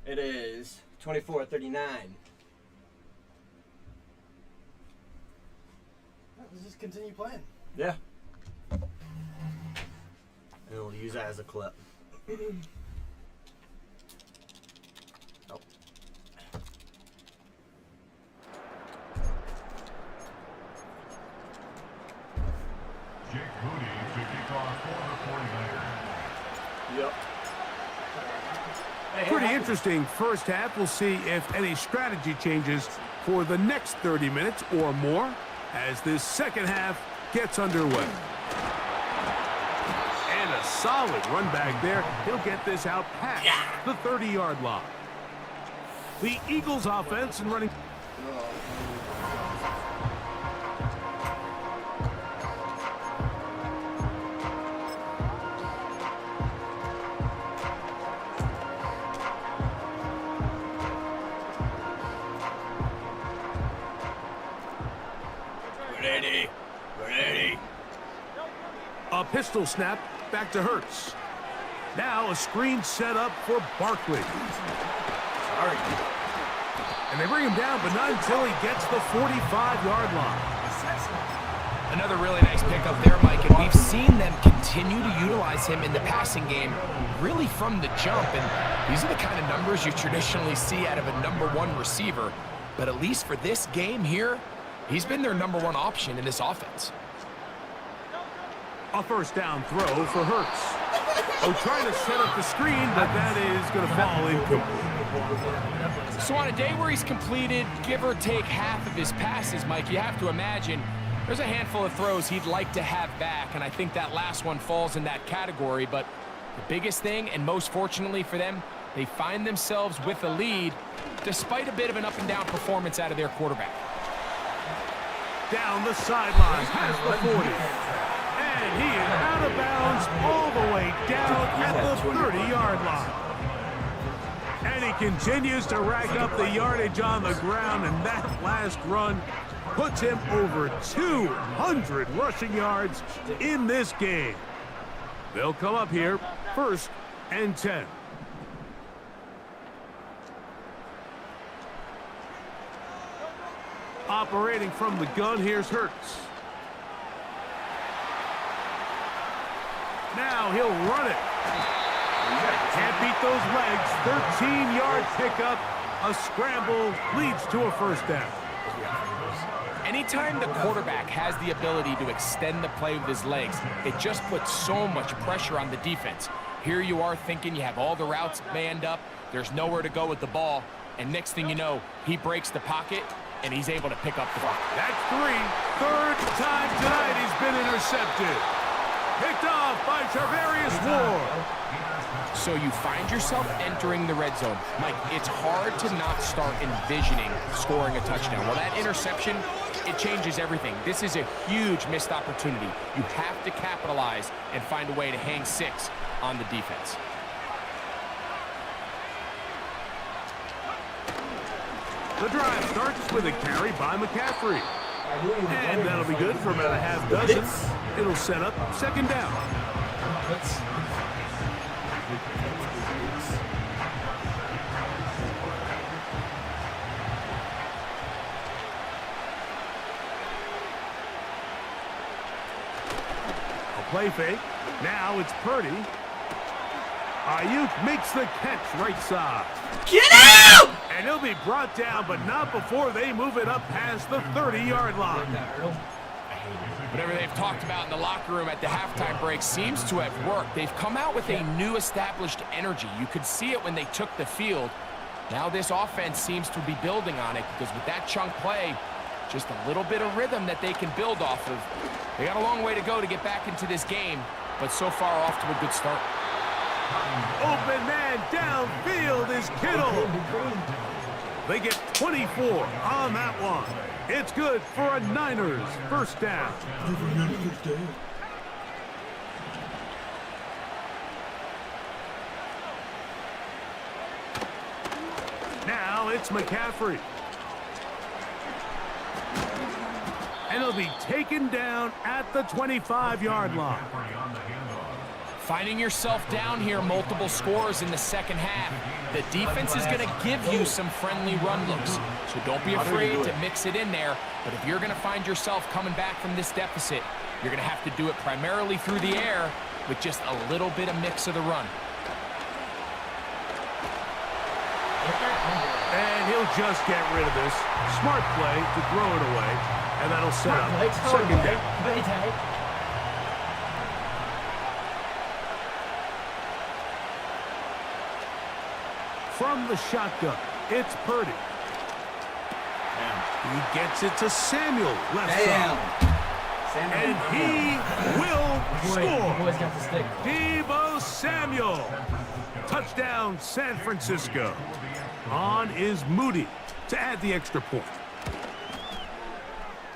it is 24:39. Let's just continue playing. Yeah. And we'll use that as a clip. Oh. Jake Moody to kick off for the 49ers. Yep. Pretty interesting first half. We'll see if any strategy changes for the next 30 minutes or more as this second half gets underway. And a solid run back there. He'll get this out past the 30-yard line. The Eagles offense and running. A pistol snap back to Hurts. Now a screen set up for Barkley. Sorry. And they bring him down, but not until he gets the 45-yard line. Another really nice pickup there, Mike, and we've seen them continue to utilize him in the passing game really from the jump, and these are the kind of numbers you traditionally see out of a #1 receiver, but at least for this game here, he's been their #1 option in this offense. A first down throw for Hurts. Oh, trying to set up the screen, but that is going to fall incomplete. So on a day where he's completed, give or take half of his passes, Mike, you have to imagine there's a handful of throws he'd like to have back, and I think that last one falls in that category. But the biggest thing, and most fortunately for them, they find themselves with a lead despite a bit of an up-and-down performance out of their quarterback. Down the sideline, past the 40. And he is out of bounds all the way down at the 30-yard line. And he continues to rack up the yardage on the ground, and that last run puts him over 200 rushing yards in this game. They'll come up here, 1st and 10. Operating from the gun, here's Hurts. Now he'll run it. Can't beat those legs. 13-yard pickup. A scramble leads to a first down. Anytime the quarterback has the ability to extend the play with his legs, it just puts so much pressure on the defense. Here you are thinking you have all the routes manned up, there's nowhere to go with the ball, and next thing you know, he breaks the pocket, and he's able to pick up the ball. That's 3. Third time tonight he's been intercepted. Picked off by Charvarius Ward. So you find yourself entering the red zone. Mike, it's hard to not start envisioning scoring a touchdown. Well, that interception, it changes everything. This is a huge missed opportunity. You have to capitalize and find a way to hang 6 on the defense. The drive starts with a carry by McCaffrey. And that'll be good for about a half dozen. It'll set up second down. A play fake. Now it's Purdy. Ayuk makes the catch right side. Get out! And he'll be brought down, but not before they move it up past the 30-yard line. Whatever they've talked about in the locker room at the halftime break seems to have worked. They've come out with a new established energy. You could see it when they took the field. Now this offense seems to be building on it because with that chunk play, just a little bit of rhythm that they can build off of. They got a long way to go to get back into this game, but so far off to a good start. Open man downfield is Kittle. They get 24 on that one. It's good for a Niners first down. Now it's McCaffrey. And he'll be taken down at the 25-yard line. Finding yourself down here, multiple scores in the second half. The defense is going to give you some friendly run looks, so don't be afraid to mix it in there. But if you're going to find yourself coming back from this deficit, you're going to have to do it primarily through the air with just a little bit of mix of the run. And he'll just get rid of this. Smart play to throw it away, and that'll set up second down. From the shotgun, it's Purdy. He gets it to Samuel, left side. And he will score. Deebo Samuel. Touchdown, San Francisco. On is Moody to add the extra point.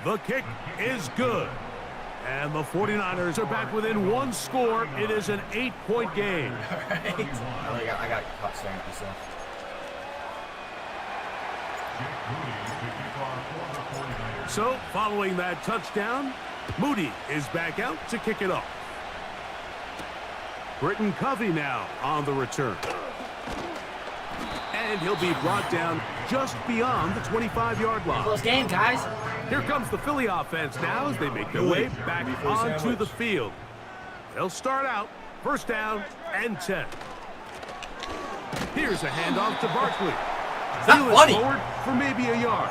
The kick is good. And the 49ers are back within 1 score. It is an 8-point game. I got caught staring at myself. So, following that touchdown, Moody is back out to kick it off. Britton Covey now on the return. And he'll be brought down just beyond the 25-yard line. Close game, guys. Here comes the Philly offense now as they make their way back onto the field. They'll start out first down and 10. Here's a handoff to Barkley. Is that funny? Forward for maybe a yard.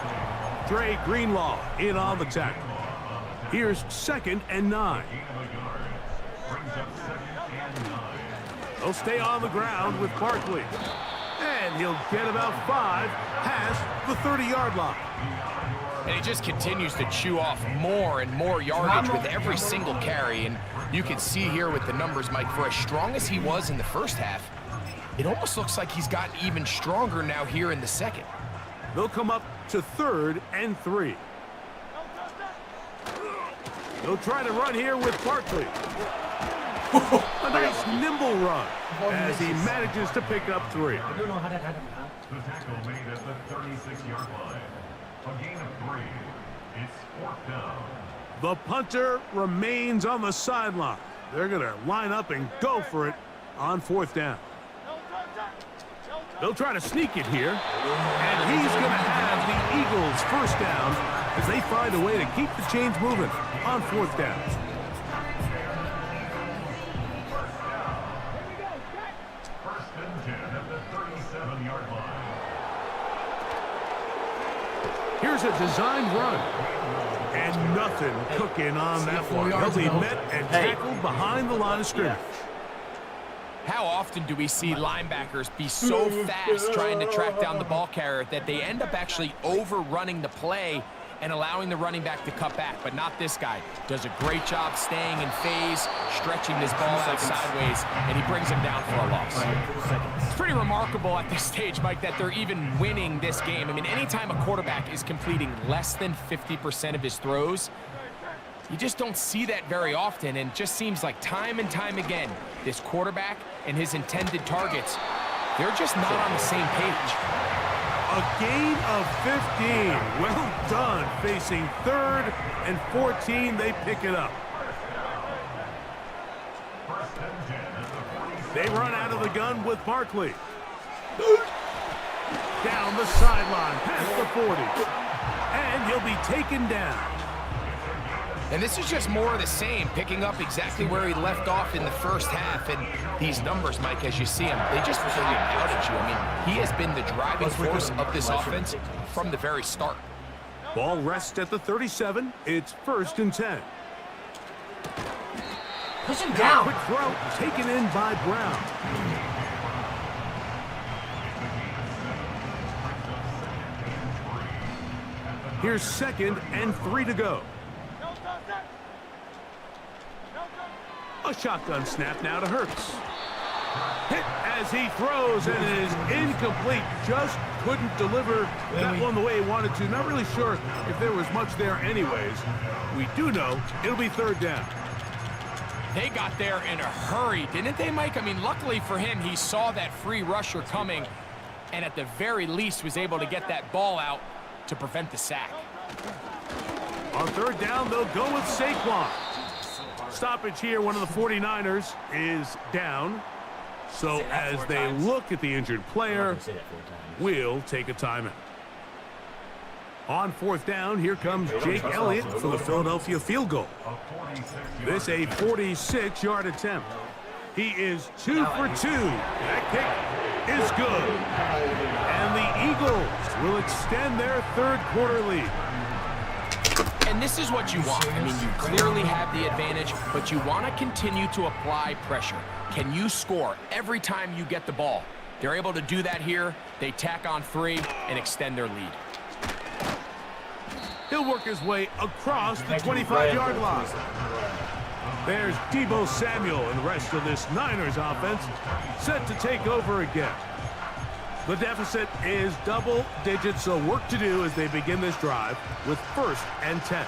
Dre Greenlaw in on the tackle. Here's 2nd and 9. They'll stay on the ground with Barkley. And he'll get about 5 past the 30-yard line. And he just continues to chew off more and more yardage with every single carry. And you can see here with the numbers, Mike, for as strong as he was in the first half, it almost looks like he's gotten even stronger now here in the second. They'll come up to 3rd and 3. They'll try to run here with Barkley. A nice nimble run as he manages to pick up 3. I don't know how that happened, huh? The tackle made at the 36-yard line. A gain of 3. It's 4th down. The punter remains on the sideline. They're going to line up and go for it on 4th down. They'll try to sneak it here. And he's going to have the Eagles first down as they find a way to keep the chains moving on 4th down. First and 10 at the 37-yard line. Here's a designed run. And nothing cooking on that one. He'll be met and tackled behind the line of scrimmage. How often do we see linebackers be so fast trying to track down the ball carrier that they end up actually overrunning the play and allowing the running back to cut back, but not this guy. Does a great job staying in phase, stretching this ball out sideways, and he brings him down for a loss. It's pretty remarkable at this stage, Mike, that they're even winning this game. I mean, anytime a quarterback is completing less than 50% of his throws, you just don't see that very often, and just seems like time and time again, this quarterback and his intended targets, they're just not on the same page. A gain of 15. Well done. Facing 3rd and 14, they pick it up. They run out of the gun with Barkley. Down the sideline, past the 40. And he'll be taken down. And this is just more of the same, picking up exactly where he left off in the first half. And these numbers, Mike, as you see them, they just pop out at you. I mean, he has been the driving force of this offense from the very start. Ball rests at the 37. It's 1st and 10. Push him down. Quick throw taken in by Brown. Here's 2nd and 3 to go. A shotgun snap now to Hurts. Hit as he throws, and it is incomplete. Just couldn't deliver that one the way he wanted to. Not really sure if there was much there anyways. We do know it'll be 3rd down. They got there in a hurry, didn't they, Mike? I mean, luckily for him, he saw that free rusher coming, and at the very least was able to get that ball out to prevent the sack. On 3rd down, they'll go with Saquon. Stoppage here, one of the 49ers is down. So as they look at the injured player, we'll take a timeout. On 4th down, here comes Jake Elliott for the Philadelphia field goal. This a 46-yard attempt. He is 2 for 2. That kick is good. And the Eagles will extend their 3rd quarter lead. And this is what you want. I mean, you clearly have the advantage, but you want to continue to apply pressure. Can you score every time you get the ball? They're able to do that here. They tack on 3 and extend their lead. He'll work his way across the 25-yard line. There's Deebo Samuel and the rest of this Niners offense set to take over again. The deficit is double digits, so work to do as they begin this drive with 1st and 10.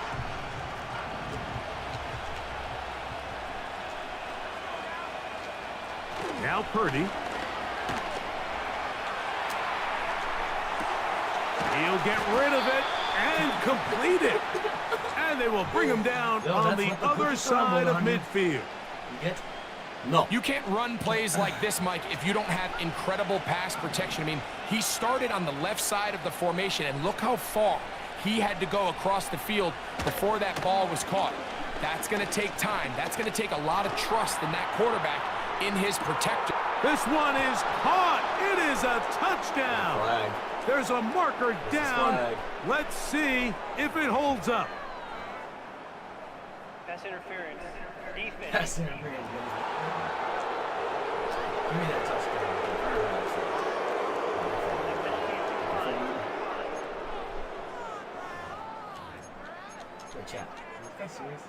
Now Purdy. He'll get rid of it and complete it. And they will bring him down on the other side of midfield. No. You can't run plays like this, Mike, if you don't have incredible pass protection. I mean, he started on the left side of the formation, and look how far he had to go across the field before that ball was caught. That's going to take time. That's going to take a lot of trust in that quarterback in his protector. This one is caught. It is a touchdown. Flag. There's a marker down. Flag. Let's see if it holds up. That's interference. Defense. That's interference. Give me that touchdown. Good chat. That's serious.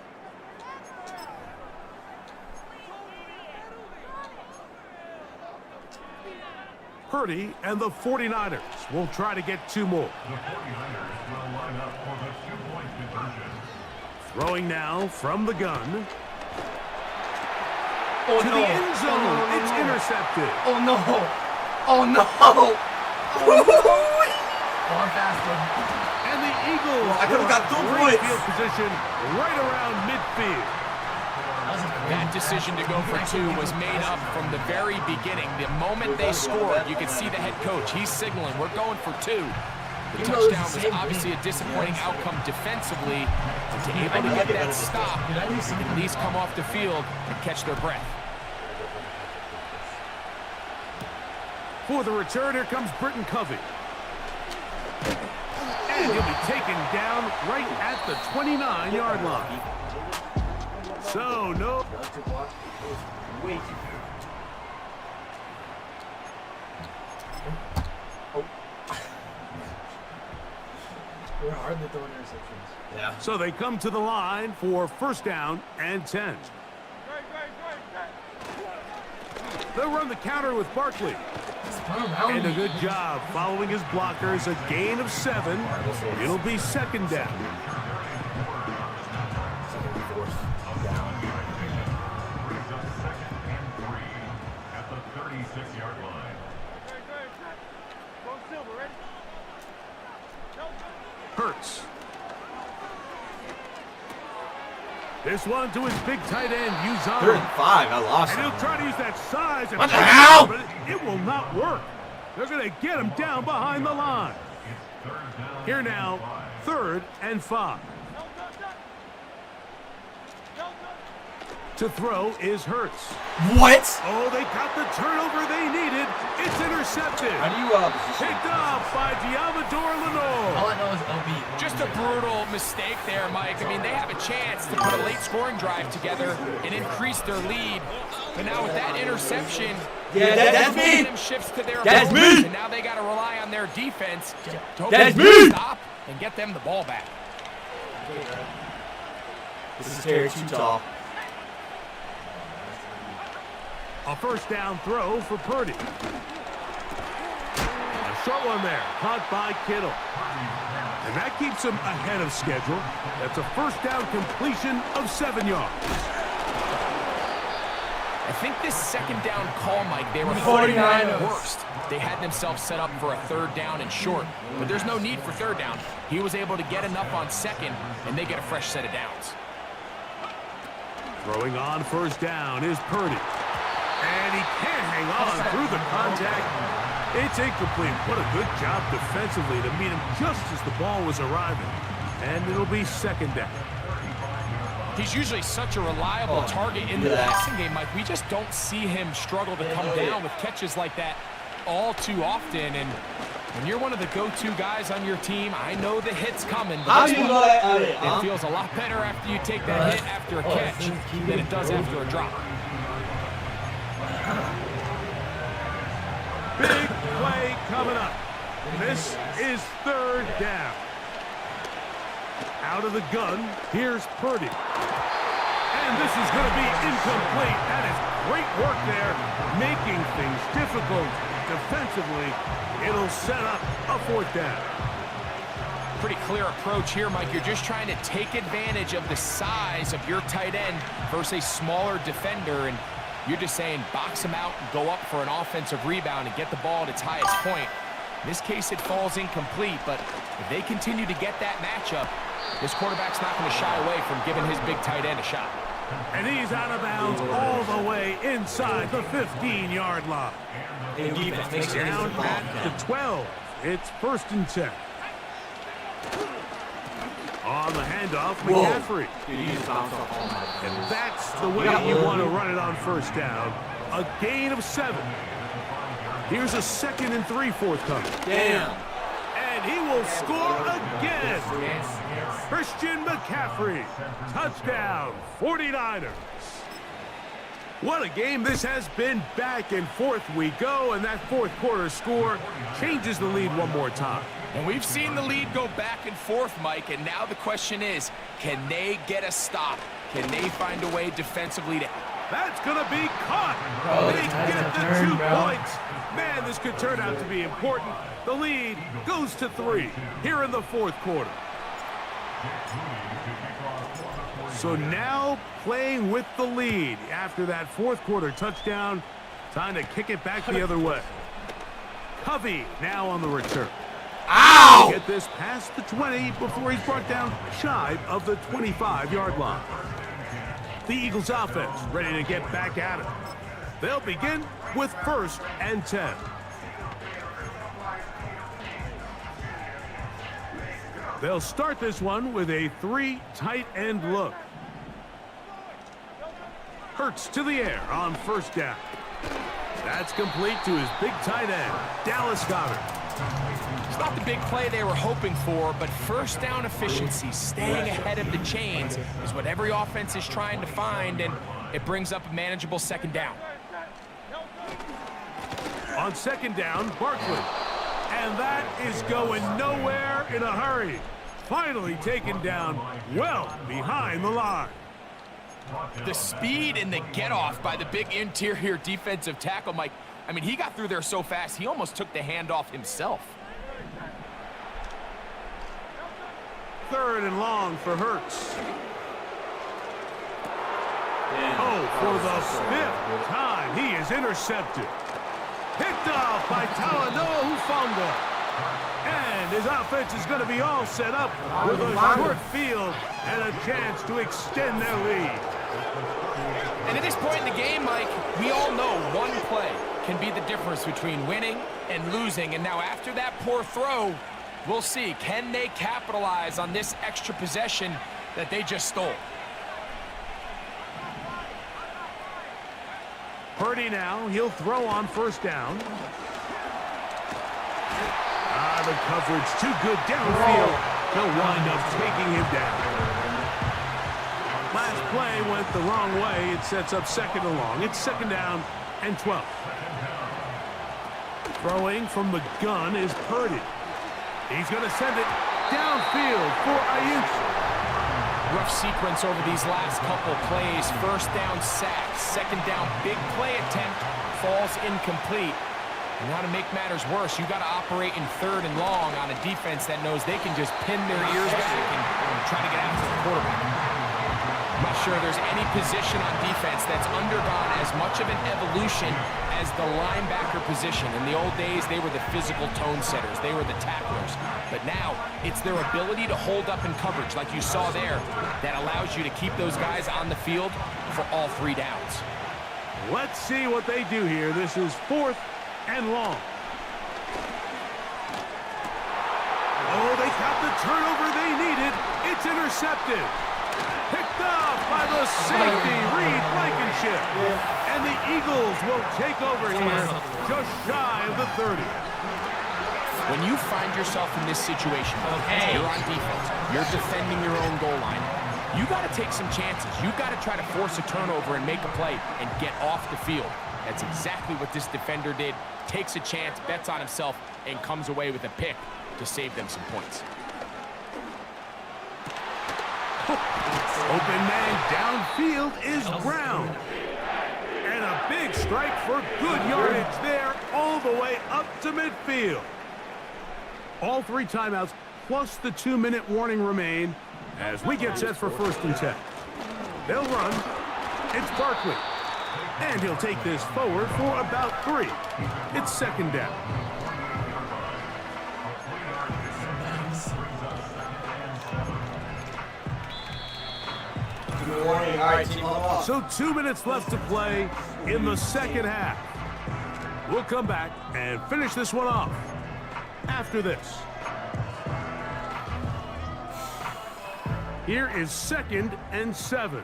Purdy and the 49ers will try to get 2 more. The 49ers will line up for the 2-point conversion. Throwing now from the gun. Oh, To no. the end zone. Oh, no, no, It's no. intercepted. Oh no! Oh no! Oh, I'm faster. And the Eagles I could've got 2 great points. field position right around midfield. That decision to go for 2 was made up from the very beginning. The moment they scored, you could see the head coach. He's signaling, we're going for 2. The touchdown was obviously a disappointing outcome defensively, but to able to get that stop, at least come off the field and catch their breath. For the return, here comes Britton Covey. And he'll be taken down right at the 29-yard line. So, no. Wait. We're hardly throwing interceptions. Yeah. So they come to the line for first down and 10. They'll run the counter with Barkley. And a good job following his blockers. A gain of 7. It'll be second down. Fourth down. Brings up 2nd and 3 at the 36-yard line. Hurts. This one to his big tight end, Uzan. 3rd and 5. I lost And him. he'll try to use that size. And What the hell? But it will not work. They're going to get him down behind the line. Here now, 3rd and 5. To throw is Hurts. What? Oh, they got the turnover they needed. It's intercepted. How do you Picked off by Diamador All Lenore. I know is LB. Just a brutal mistake there, Mike. I mean, they have a chance to put a late scoring drive together and increase their lead. But now with that interception, that's me. momentum shifts to their That's opponents, me. and now they got to rely on their defense to hope That's they me. stop and get them the ball back. This is Terry too tall. A first down throw for Purdy. A short one there, caught by Kittle. And that keeps him ahead of schedule. That's a first down completion of 7 yards. I think this second down call, Mike, they were 49ers. at worst. They had themselves set up for a 3rd down and short, but there's no need for 3rd down. He was able to get enough on 2nd, and they get a fresh set of downs. Throwing on first down is Purdy. And he can't hang on through the contact. It's incomplete. What a good job defensively to meet him just as the ball was arriving. And it'll be second down. He's usually such a reliable target in the passing game, Mike. We just don't see him struggle to come down with catches like that all too often. And when you're one of the go-to guys on your team, I know the hit's coming. But this one, it feels a lot better after you take that hit after a catch than it does after a drop. Big play coming up. This is 3rd down. Out of the gun, here's Purdy. And this is going to be incomplete. That is great work there, making things difficult defensively. It'll set up a 4th down. Pretty clear approach here, Mike. You're just trying to take advantage of the size of your tight end versus a smaller defender, and you're just saying box him out and go up for an offensive rebound and get the ball at its highest point. In this case, it falls incomplete, but if they continue to get that matchup, this quarterback's not going to shy away from giving his big tight end a shot. And he's out of bounds all the way inside the 15-yard line. Down at the 12. It's 1st and 10. On the handoff, McCaffrey. And that's the way you want to run it on first down. A gain of 7. Here's a 2nd and 3 forthcoming. Damn. And he will score again. Christian McCaffrey. Touchdown, 49ers. What a game this has been. Back and forth we go, and that 4th quarter score changes the lead one more time. And we've seen the lead go back and forth, Mike, and now the question is, can they get a stop? Can they find a way defensively to... That's going to be caught. They get the 2 points. Man, this could turn out to be important. The lead goes to 3 here in the 4th quarter. So now playing with the lead after that 4th quarter touchdown. Time to kick it back the other way. Covey now on the return. Ow! Get this past the 20 before he's brought down shy of the 25-yard line. The Eagles offense ready to get back at it. They'll begin with 1st and 10. They'll start this one with a 3 tight end look. Hurts to the air on first down. That's complete to his big tight end, Dallas Goedert. It's not the big play they were hoping for, but first down efficiency, staying ahead of the chains, is what every offense is trying to find, and it brings up a manageable 2nd down. On 2nd down, Barkley. And that is going nowhere in a hurry. finally taken down well behind the line. The speed and the get-off by the big interior defensive tackle, Mike. I mean, he got through there so fast, he almost took the handoff himself. 3rd and long for Hurts. Oh, for the 5th time, he is intercepted. Picked off by Talanoa Hufanga. And his offense is going to be all set up with a short field and a chance to extend their lead. And at this point in the game, Mike, we all know one play can be the difference between winning and losing. And now after that poor throw, we'll see, can they capitalize on this extra possession that they just stole? Purdy now, he'll throw on 1st down. The coverage too good downfield. He'll wind up taking him down. Last play went the wrong way. It sets up 2nd and long. It's 2nd down and 12. Throwing from the gun is Purdy. He's going to send it downfield for Ayuk. Rough sequence over these last couple plays. 1st down sack, 2nd down big play attempt, falls incomplete. And now to make matters worse, you got to operate in 3rd and long on a defense that knows they can just pin their ears back and try to get after the quarterback. I'm not sure there's any position on defense that's undergone as much of an evolution as the linebacker position. In the old days, they were the physical tone setters. They were the tacklers. But now, it's their ability to hold up in coverage, like you saw there, that allows you to keep those guys on the field for all 3 downs. Let's see what they do here. This is 4th and long. Oh, they got the turnover they needed. It's intercepted. Picked off by the safety, Reed Blankenship. And the Eagles will take over here just shy of the 30. When you find yourself in this situation, you're on defense, you're defending your own goal line, you got to take some chances. You got to try to force a turnover and make a play and get off the field. That's exactly what this defender did. Takes a chance, bets on himself, and comes away with a pick to save them some points. Open man downfield is Brown. And a big strike for good yardage there all the way up to midfield. All 3 timeouts plus the 2-minute warning remain as we get set for 1st and 10. They'll run. It's Barkley. And he'll take this forward for about 3. It's 2nd down. Good morning. All right, team, hold on. So 2 minutes left to play in the 2nd half. We'll come back and finish this one off after this. Here is 2nd and 7.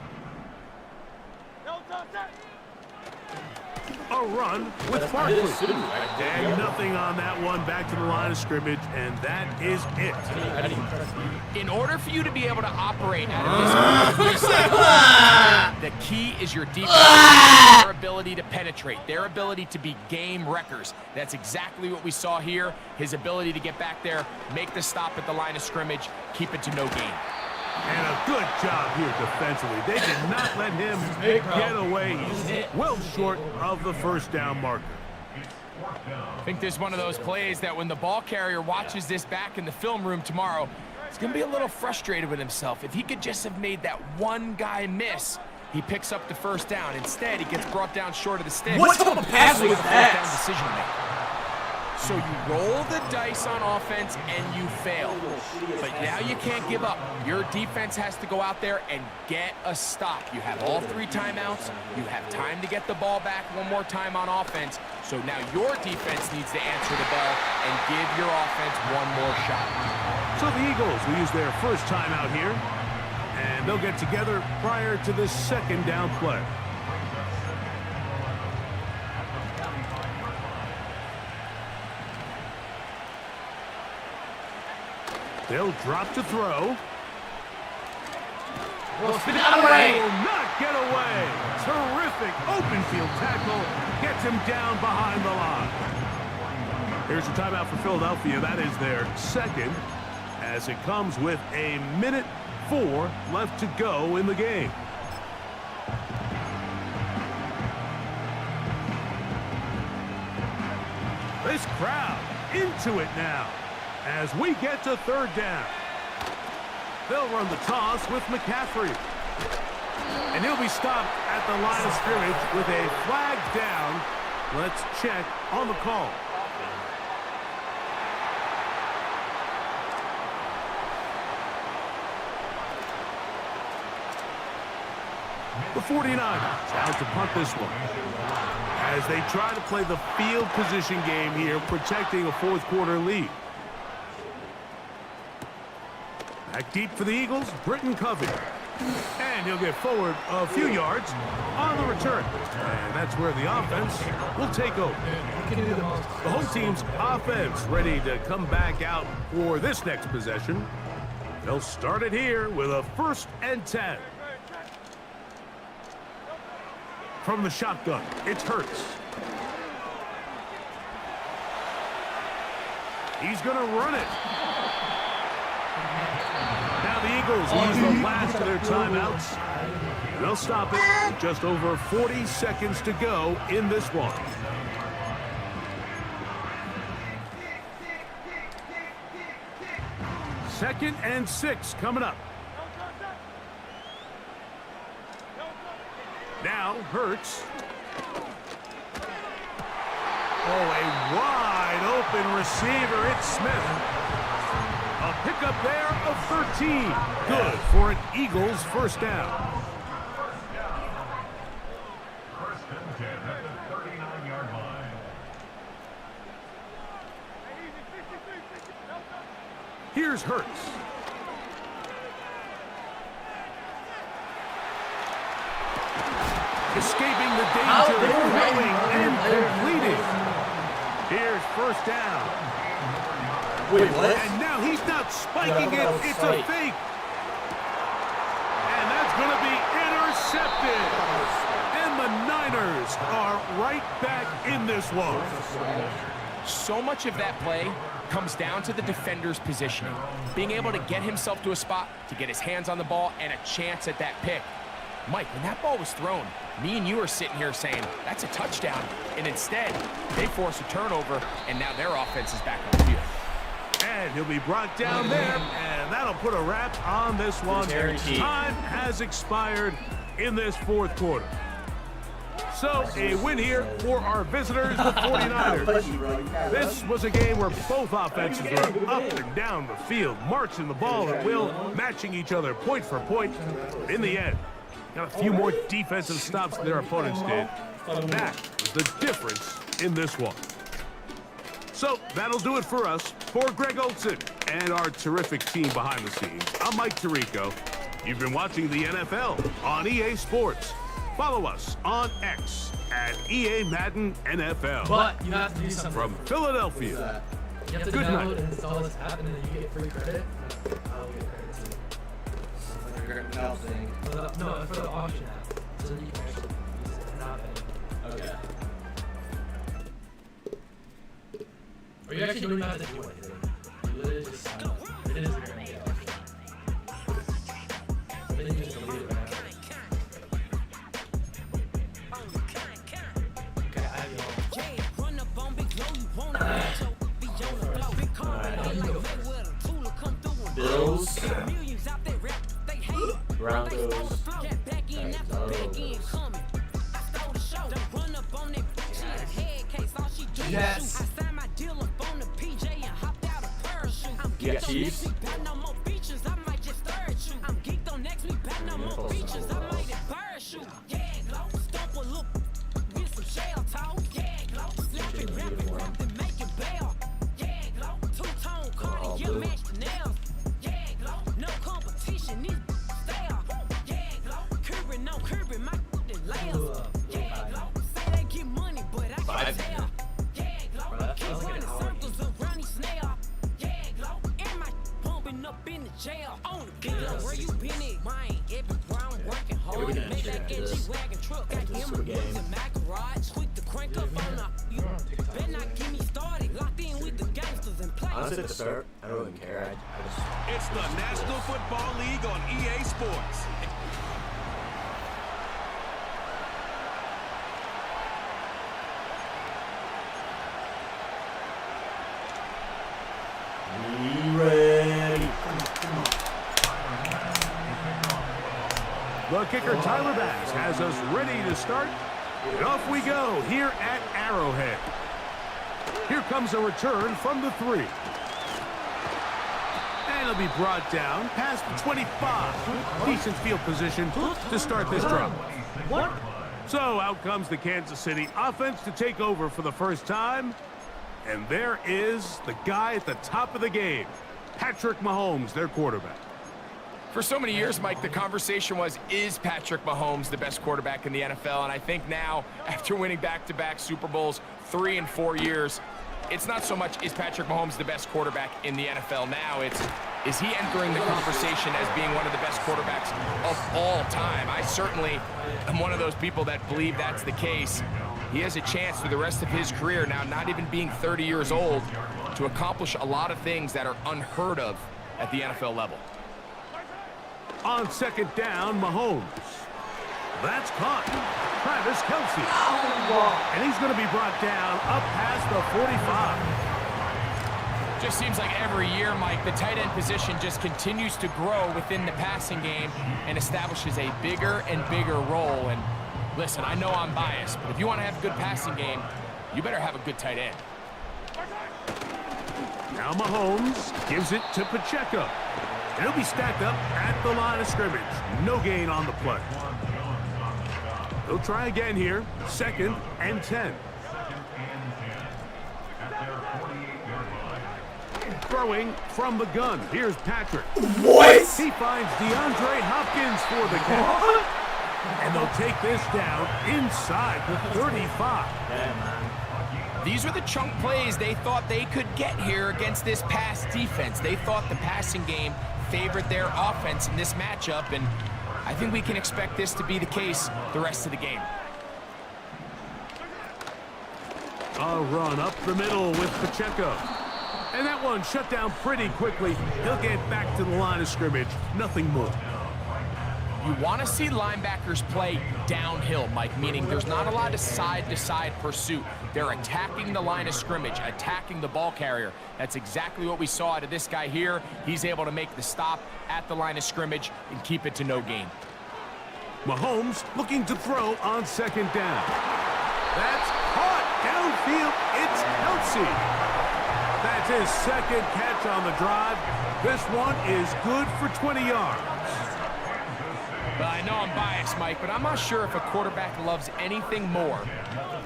A run with Barkley. And nothing on that one. Back to the line of scrimmage, and that is it. In order for you to be able to operate out of this, the key is your defense, their ability to penetrate, their ability to be game wreckers. That's exactly what we saw here. His ability to get back there, make the stop at the line of scrimmage, keep it to no gain. And a good job here defensively. They did not let him get away. He's well short of the 1st down marker. I think this is one of those plays that when the ball carrier watches this back in the film room tomorrow, he's going to be a little frustrated with himself. If he could just have made that one guy miss, he picks up the 1st down. Instead, he gets brought down short of the sticks. What type of pass was that? Down decision making. So you roll the dice on offense and you fail. But now you can't give up. Your defense has to go out there and get a stop. You have all 3 timeouts. You have time to get the ball back one more time on offense. So now your defense needs to answer the bell and give your offense one more shot. So the Eagles will use their 1st timeout here. And they'll get together prior to this 2nd down play. They'll drop to throw. Well, spin it out of the way. Will not get away. Terrific open field tackle. Gets him down behind the line. Here's a timeout for Philadelphia. That is their 2nd as it comes with a minute 4 left to go in the game. This crowd into it now as we get to third down. They'll run the toss with McCaffrey. And he'll be stopped at the line of scrimmage with a flag down. Let's check on the call. The 49ers out to punt this one as they try to play the field position game here, protecting a fourth quarter lead. Back deep for the Eagles, Britton Covey. And he'll get forward a few yards on the return. And that's where the offense will take over. The home team's offense ready to come back out for this next possession. They'll start it here with a 1st and 10. From the shotgun, it's Hurts. He's going to run it. Now the Eagles use the last of their timeouts. They'll stop it with just over 40 seconds to go in this one. Second and 6 coming up. Now Hurts. Oh, a wide open receiver. It's Smith. A pickup there of 13. Good for an Eagles 1st down. 1st and 10 at the 39-yard line. Here's Hurts. Escaping the danger, throwing and completing. Here's 1st down. Wait, what? And now he's not spiking it, it's a fake. And that's going to be intercepted. And the Niners are right back in this one. So much of that play comes down to the defender's positioning. Being able to get himself to a spot, to get his hands on the ball, and a chance at that pick. Mike, when that ball was thrown, me and you are sitting here saying, that's a touchdown. And instead, they force a turnover, and now their offense is back on the field. And he'll be brought down there, and that'll put a wrap on this one. Time has expired in this 4th quarter. So, a win here for our visitors, the 49ers. This was a game where both offenses were up and down the field, marching the ball at will, matching each other point for point. In the end, got a few more defensive stops than their opponents did. That was the difference in this one. So, that'll do it for us. For Greg Olson and our terrific team behind the scenes, I'm Mike Tirico. You've been watching the NFL on EA Sports. Follow us on X at EA Madden NFL. But you have to do something. From Philadelphia. You have to Good night. download and install this app, and then you get free credit. I'll get credit too. No, for the auction app. So that you can actually use it and not pay. Okay. Or you actually don't even have to do anything. You literally just sign up. It is very good. Then you just delete it right after. Okay, I have Bills. Broncos. Yes. You got Chiefs? Honestly, at the start, I don't even care. I just... It's the National Football League on EA Sports. Ready. The kicker, Tyler Bass, has us ready to start. And off we go here at Arrowhead. Here comes a return from the 3. And it'll be brought down past the 25. Decent field position to start this drive. So out comes the Kansas City offense to take over for the first time. And there is the guy at the top of the game, Patrick Mahomes, their quarterback. For so many years, Mike, the conversation was, is Patrick Mahomes the best quarterback in the NFL? And I think now, after winning back-to-back Super Bowls 3 and 4 years, it's not so much, is Patrick Mahomes the best quarterback in the NFL now? It's, is he entering the conversation as being one of the best quarterbacks of all time? I certainly am one of those people that believe that's the case. He has a chance through the rest of his career, now not even being 30 years old, to accomplish a lot of things that are unheard of at the NFL level. On second down, Mahomes. That's caught. Travis Kelce. And he's going to be brought down up past the 45. Just seems like every year, Mike, the tight end position just continues to grow within the passing game and establishes a bigger and bigger role. And listen, I know I'm biased, but if you want to have a good passing game, you better have a good tight end. Now Mahomes gives it to Pacheco. And he'll be stacked up at the line of scrimmage. No gain on the play. They'll try again here. 2nd and 10. Throwing from the gun. Here's Patrick. What? He finds DeAndre Hopkins for the catch. And they'll take this down inside the 35. These are the chunk plays they thought they could get here against this pass defense. They thought the passing game favored their offense in this matchup, and I think we can expect this to be the case the rest of the game. A run up the middle with Pacheco. And that one shut down pretty quickly. He'll get back to the line of scrimmage. Nothing more. You want to see linebackers play downhill, Mike, meaning there's not a lot of side-to-side pursuit. They're attacking the line of scrimmage, attacking the ball carrier. That's exactly what we saw out of this guy here. He's able to make the stop at the line of scrimmage and keep it to no gain. Mahomes looking to throw on second down. That's caught downfield. It's Kelce. That's his second catch on the drive. This one is good for 20 yards. Well, I know I'm biased, Mike, but I'm not sure if a quarterback loves anything more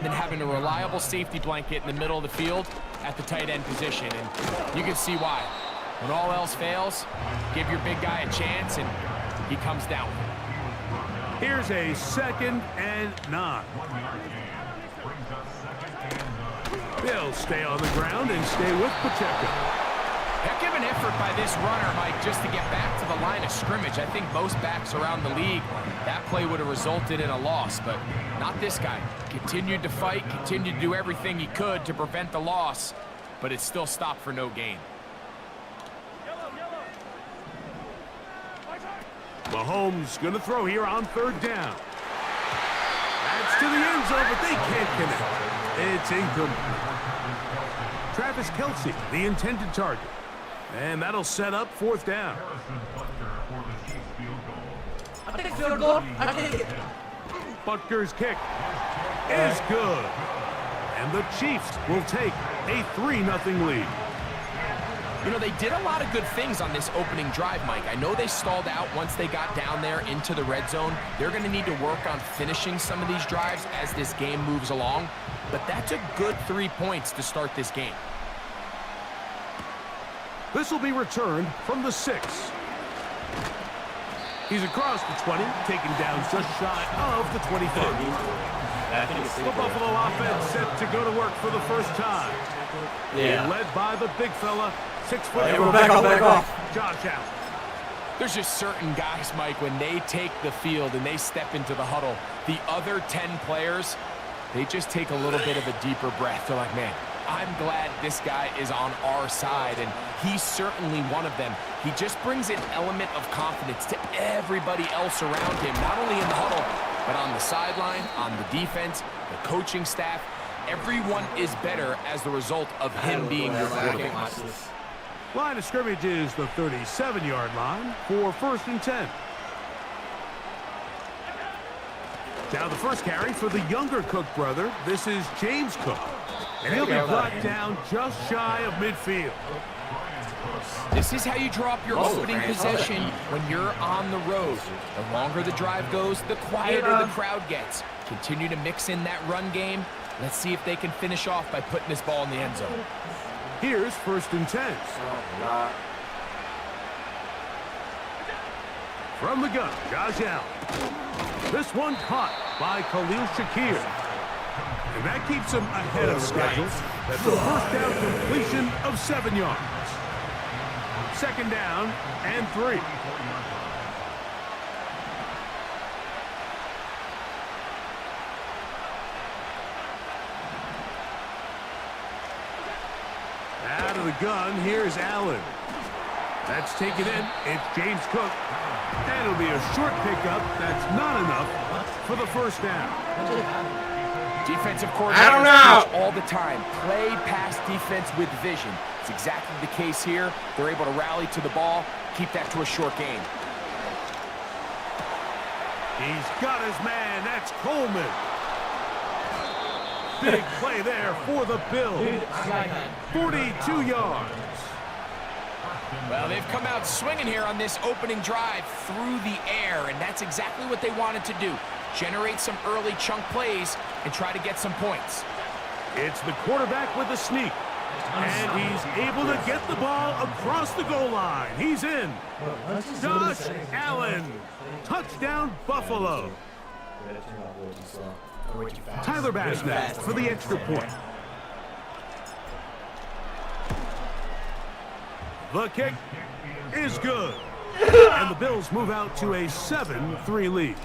than having a reliable safety blanket in the middle of the field at the tight end position, and you can see why. When all else fails, give your big guy a chance, and he comes down. Here's a 2nd and 9. They'll stay on the ground and stay with Pacheco. Heck of an effort by this runner, Mike, just to get back to the line of scrimmage. I think most backs around the league, that play would have resulted in a loss, but not this guy. Continued to fight, continued to do everything he could to prevent the loss, but it still stopped for no gain. Mahomes going to throw here on 3rd down. That's to the end zone, but they can't connect. It's incomplete. Travis Kelce, the intended target. And that'll set up 4th down. I take field goal. I take it. Butker's kick is good. And the Chiefs will take a 3-0 lead. You know, they did a lot of good things on this opening drive, Mike. I know they stalled out once they got down there into the red zone. They're going to need to work on finishing some of these drives as this game moves along. But that's a good 3 points to start this game. This will be returned from the 6. He's across the 20, taken down just shy of the 25. The Buffalo offense set to go to work for the first time. Yeah. Led by the big fella, 6 foot. Hey, we're back off. Josh Allen. There's just certain guys, Mike, when they take the field and they step into the huddle, the other 10 players, they just take a little bit of a deeper breath. They're like, man, I'm glad this guy is on our side, and he's certainly one of them. He just brings an element of confidence to everybody else around him, not only in the huddle, but on the sideline, on the defense, the coaching staff. Everyone is better as the result of him being your quarterback. Line of scrimmage is the 37-yard line for 1st and 10. Now the first carry for the younger Cook brother. This is James Cook. And he'll be brought down just shy of midfield. This is how you draw up your opening possession when you're on the road. The longer the drive goes, the quieter the crowd gets. Continue to mix in that run game. Let's see if they can finish off by putting this ball in the end zone. Here's 1st and 10. From the gun, Josh Allen. This one caught by Khalil Shakir. And that keeps him ahead of schedule. That's a first down completion of 7 yards. 2nd down and 3. Out of the gun, here's Allen. That's taken in. It's James Cook. And it'll be a short pickup. That's not enough for the first down. Defensive coordinators all the time. Play pass defense with vision. It's exactly the case here. They're able to rally to the ball, keep that to a short gain. He's got his man. That's Coleman. Big play there for the Bills. 42 yards. Well, they've come out swinging here on this opening drive through the air, and that's exactly what they wanted to do. Generate some early chunk plays and try to get some points. It's the quarterback with the sneak. And he's able to get the ball across the goal line. He's in. Josh Allen. Touchdown, Buffalo. Tyler Bass next for the extra point. The kick is good. And the Bills move out to a 7-3 lead.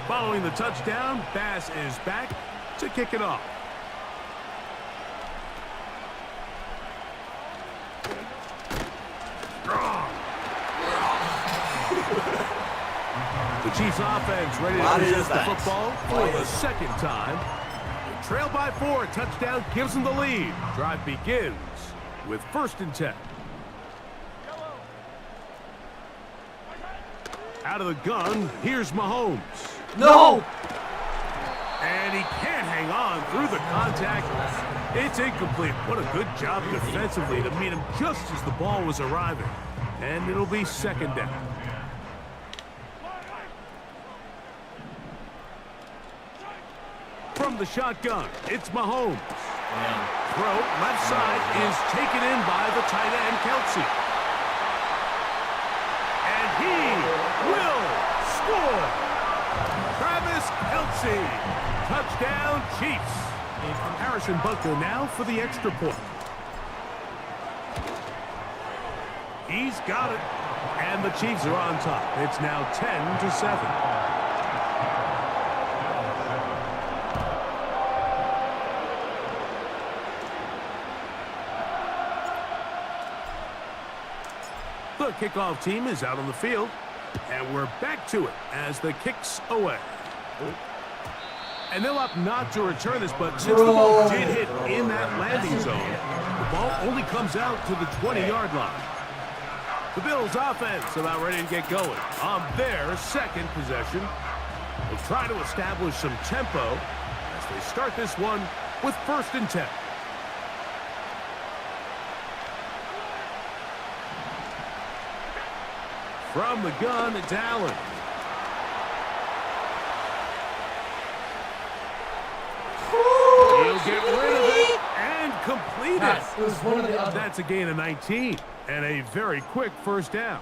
Following the touchdown, Bass is back to kick it off. The Chiefs offense ready to possess the football for the 2nd time. Trail by 4, touchdown gives them the lead. Drive begins with 1st and 10. Out of the gun, here's Mahomes. No! And he can't hang on through the contact. It's incomplete. What a good job defensively to meet him just as the ball was arriving. And it'll be 2nd down. From the shotgun, it's Mahomes. Throw left side is taken in by the tight end, Kelsey. And he will score. Travis Kelsey. Touchdown, Chiefs. Harrison Butker now for the extra point. He's got it. And the Chiefs are on top. It's now 10-7. The kickoff team is out on the field, and we're back to it as the kick's away. And they'll opt not to return this, but since the ball did hit in that landing zone, the ball only comes out to the 20-yard line. The Bills' offense about ready to get going on their 2nd possession. They'll try to establish some tempo as they start this one with 1st and 10. From the gun, it's Allen. He'll get rid of it and complete it. That's a gain of 19 and a very quick 1st down.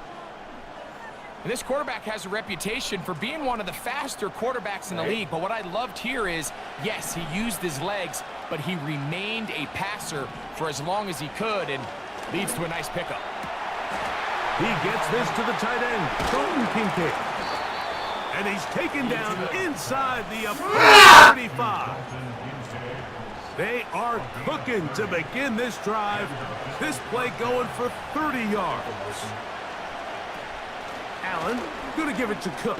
And this quarterback has a reputation for being one of the faster quarterbacks in the league, but what I loved here is, yes, he used his legs, but he remained a passer for as long as he could and leads to a nice pickup. He gets this to the tight end, Colton Kincaid. And he's taken down inside the 35. They are cooking to begin this drive. This play going for 30 yards. Allen going to give it to Cook.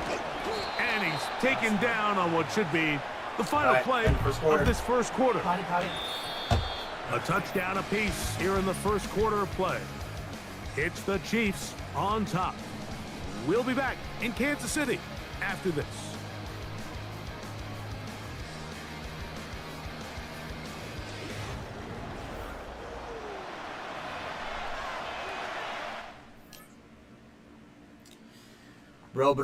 And he's taken down on what should be the final play of this first quarter. A touchdown apiece here in the first quarter of play. It's the Chiefs on top. We'll be back in Kansas City after this. Bro.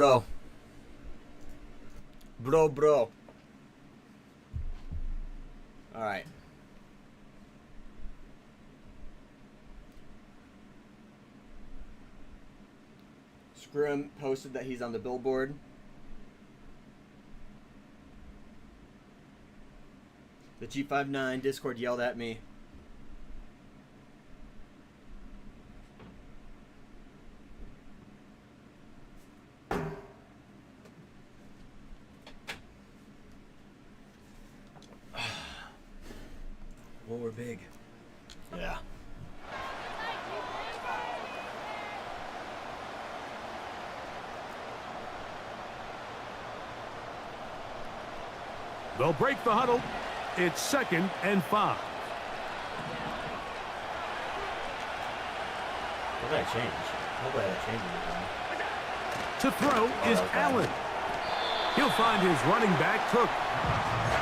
All right. Scrim posted that he's on the billboard. The G59 Discord yelled at me. Well, we're big. Yeah. They'll break the huddle. It's 2nd and 5. What did I change? Hopefully I changed it. To throw is Allen. He'll find his running back, Cook.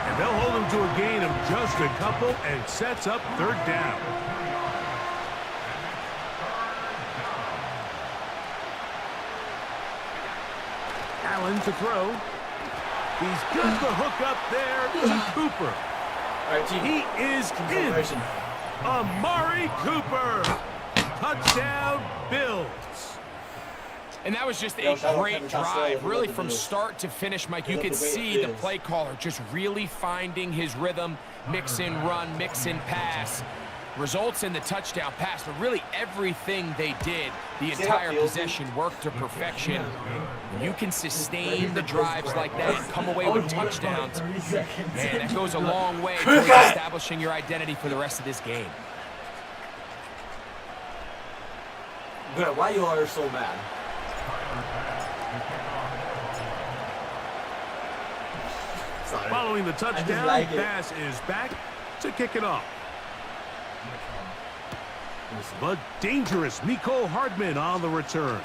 And they'll hold him to a gain of just a couple and sets up 3rd down. Allen to throw. He's got the hook up there to Cooper. All right, team. He is in. Amari Cooper. Touchdown, Bills. And that was just a great drive, really from start to finish, Mike. You could see the play caller just really finding his rhythm, mix in run, mix in pass. Results in the touchdown pass, but really everything they did, the entire possession worked to perfection. When you can sustain the drives like that and come away with touchdowns, man, that goes a long way towards establishing your identity for the rest of this game. But why you are so mad? Following the touchdown, pass is back to kick it off. But dangerous Mecole Hardman on the return.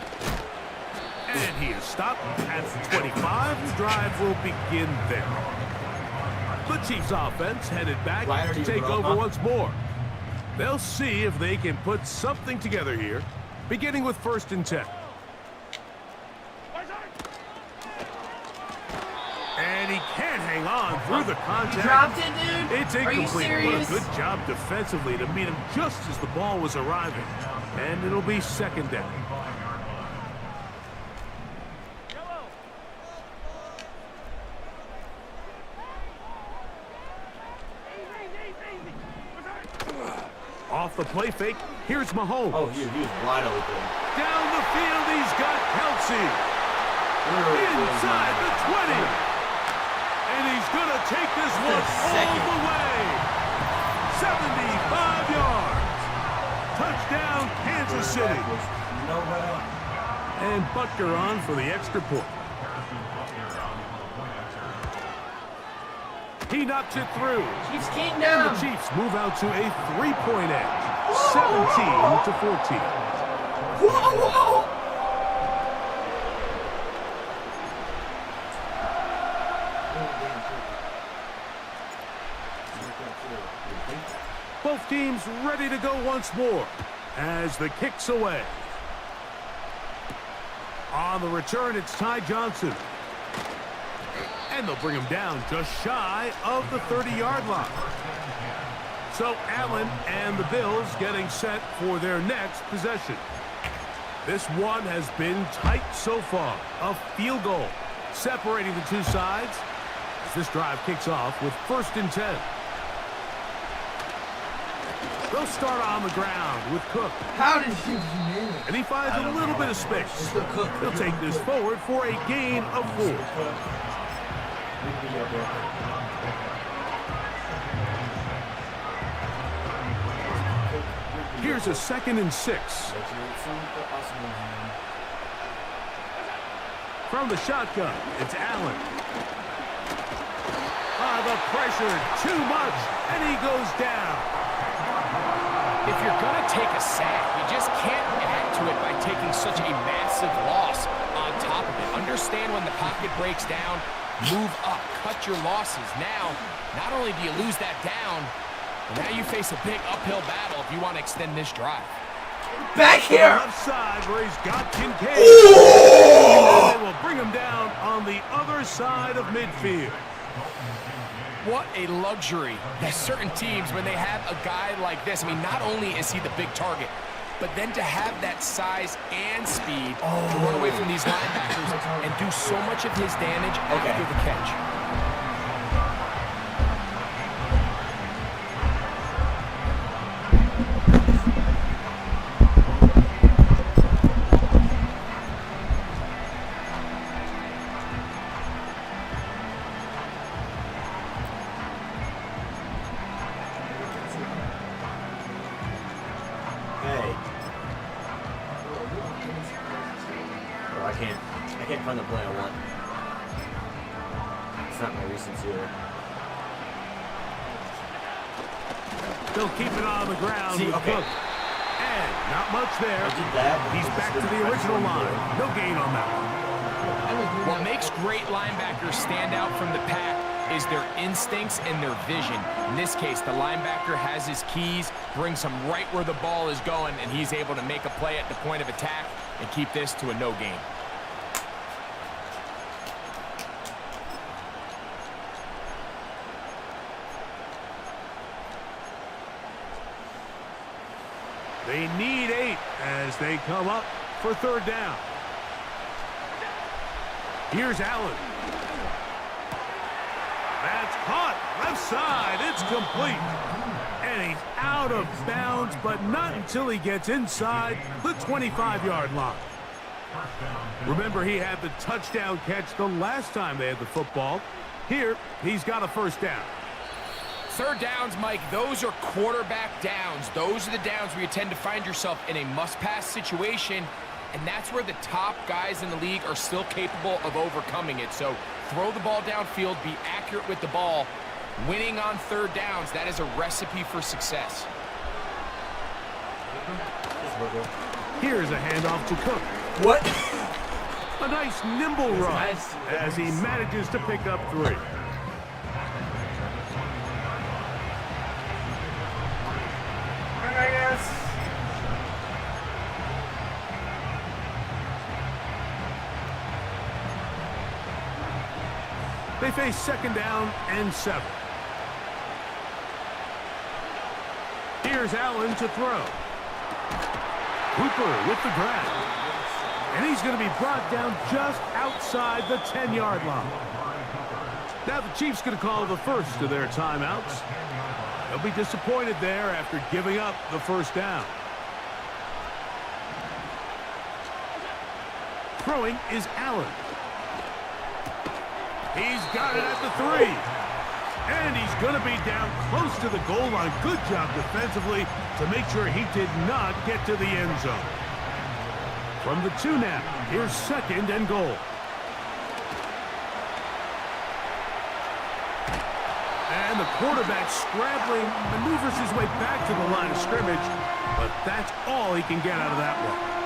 And he is stopped at the 25. The drive will begin there. The Chiefs offense headed back to take over once more. They'll see if they can put something together here, beginning with 1st and 10. And he can't hang on through the contact. You dropped it, dude? It's Are you incomplete. serious? What a good job defensively to meet him just as the ball was arriving. And it'll be 2nd down. Off the play fake, here's Mahomes. Oh, he was wide open. Down the field, he's got Kelsey. Inside the 20. And he's going to take this one all the way. 75 yards. Touchdown, Kansas City. And Butker on for the extra point. He knocks it through. Chiefs And Kingdom. the Chiefs move out to a 3-point edge. 17-14. Whoa. Both teams ready to go once more as the kick's away. On the return, it's Ty Johnson. And they'll bring him down just shy of the 30-yard line. So Allen and the Bills getting set for their next possession. This one has been tight so far. A field goal separating the two sides as this drive kicks off with 1st and 10. They'll start on the ground with Cook. How did you name it? And he finds a little bit of space. Still Cook. He'll take this forward for a gain of 4. Here's a 2nd and 6. From the shotgun, it's Allen. The pressure, too much, and he goes down. If you're going to take a sack, you just can't add to it by taking such a massive loss on top of it. Understand when the pocket breaks down, move up, cut your losses. Now, not only do you lose that down, but now you face a big uphill battle if you want to extend this drive. Back here! Left side where he's got Kincaid. And they will bring him down on the other side of midfield. What a luxury that certain teams, when they have a guy like this, I mean, not only is he the big target, but then to have that size and speed to run away from these linebackers and do so much of his damage after the catch. I can't find the play I want. It's not my recent zero. They'll keep it on the ground with Cook. And not much there. I did that. He's back to the original line. No gain on that one. What makes great linebackers stand out from the pack is their instincts and their vision. In this case, the linebacker has his keys, brings him right where the ball is going, and he's able to make a play at the point of attack and keep this to a no gain. They need 8 as they come up for 3rd down. Here's Allen. That's caught. Left side. It's complete. And he's out of bounds, but not until he gets inside the 25-yard line. Remember, he had the touchdown catch the last time they had the football. Here, he's got a 1st down. 3rd downs, Mike, those are quarterback downs. Those are the downs where you tend to find yourself in a must-pass situation, and that's where the top guys in the league are still capable of overcoming it. So throw the ball downfield, be accurate with the ball. Winning on 3rd downs, that is a recipe for success. Here's a handoff to Cook. What? A nice nimble run as he manages to pick up 3. They face 2nd down and 7. Here's Allen to throw. Hooper with the grab. And he's going to be brought down just outside the 10-yard line. Now the Chiefs going to call the first of their timeouts. They'll be disappointed there after giving up the 1st down. Throwing is Allen. He's got it at the 3. And he's going to be down close to the goal line. Good job defensively to make sure he did not get to the end zone. From the 2 now, here's 2nd and goal. And the quarterback scrambling, maneuvers his way back to the line of scrimmage, but that's all he can get out of that one.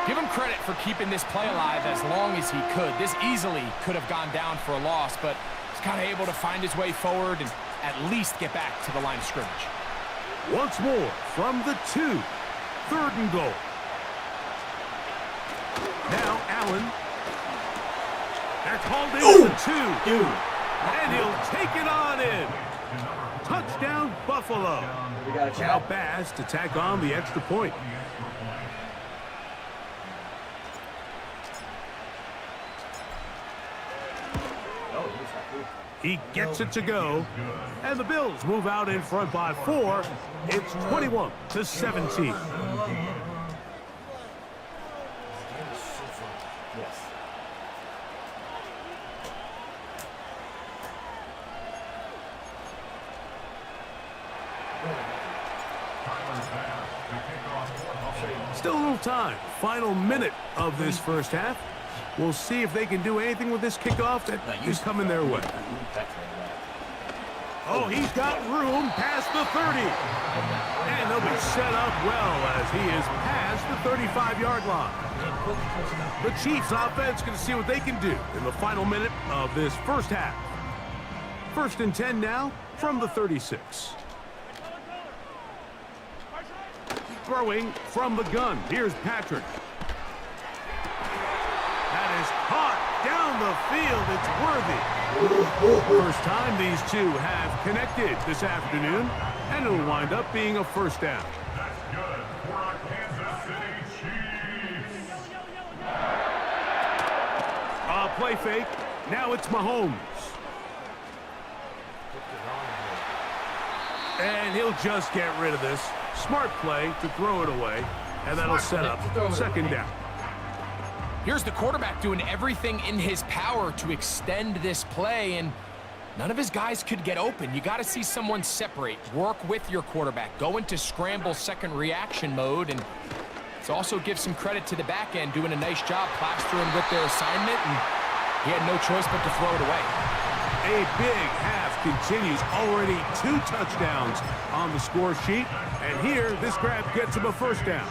Give him credit for keeping this play alive as long as he could. This easily could have gone down for a loss, but he's kind of able to find his way forward and at least get back to the line of scrimmage. Once more from the 2, 3rd and goal. Now Allen. They're called in the 2. And he'll take it on in. Touchdown, Buffalo. Now Bass to tack on the extra point. He gets it to go. And the Bills move out in front by 4. It's 21-17. Yes. Still a little time. Final minute of this first half. We'll see if they can do anything with this kickoff that is coming their way. Oh, he's got room past the 30. And they'll be set up well as he is past the 35-yard line. The Chiefs offense going to see what they can do in the final minute of this first half. 1st and 10 now from the 36. Throwing from the gun. Here's Patrick. That is caught down the field. It's worthy. First time these two have connected this afternoon, and it'll wind up being a first down. That's good for our Kansas City Chiefs. Play fake. Now it's Mahomes. And he'll just get rid of this. Smart play to throw it away, and that'll set up 2nd down. Here's the quarterback doing everything in his power to extend this play, and none of his guys could get open. You got to see someone separate, work with your quarterback, go into scramble second reaction mode, and it's also give some credit to the back end doing a nice job plastering with their assignment, and he had no choice but to throw it away. A big half continues. Already 2 touchdowns on the score sheet, and here this grab gets him a first down.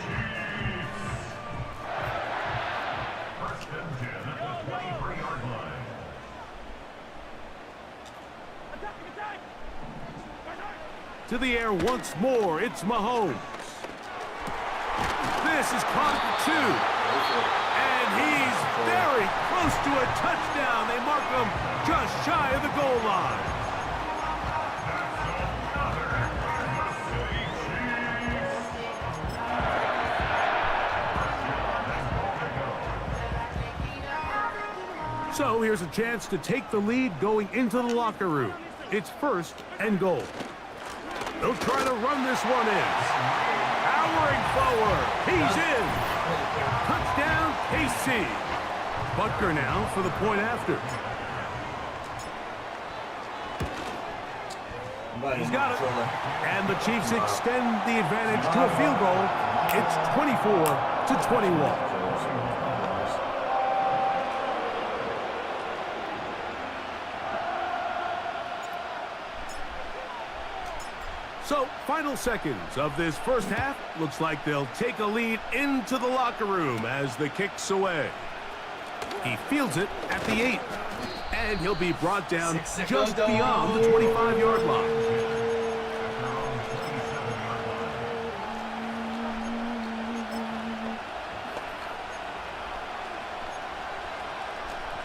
To the air once more, it's Mahomes. This is caught for 2. And he's very close to a touchdown. They mark him just shy of the goal line. So here's a chance to take the lead going into the locker room. It's 1st and goal. They'll try to run this one in. Powering forward. He's in. Touchdown, KC. Butker now for the point after. He's got it. And the Chiefs extend the advantage to a field goal. It's 24-21. So, final seconds of this first half. Looks like they'll take a lead into the locker room as the kick's away. He fields it at the 8. And he'll be brought down just beyond the 25-yard line.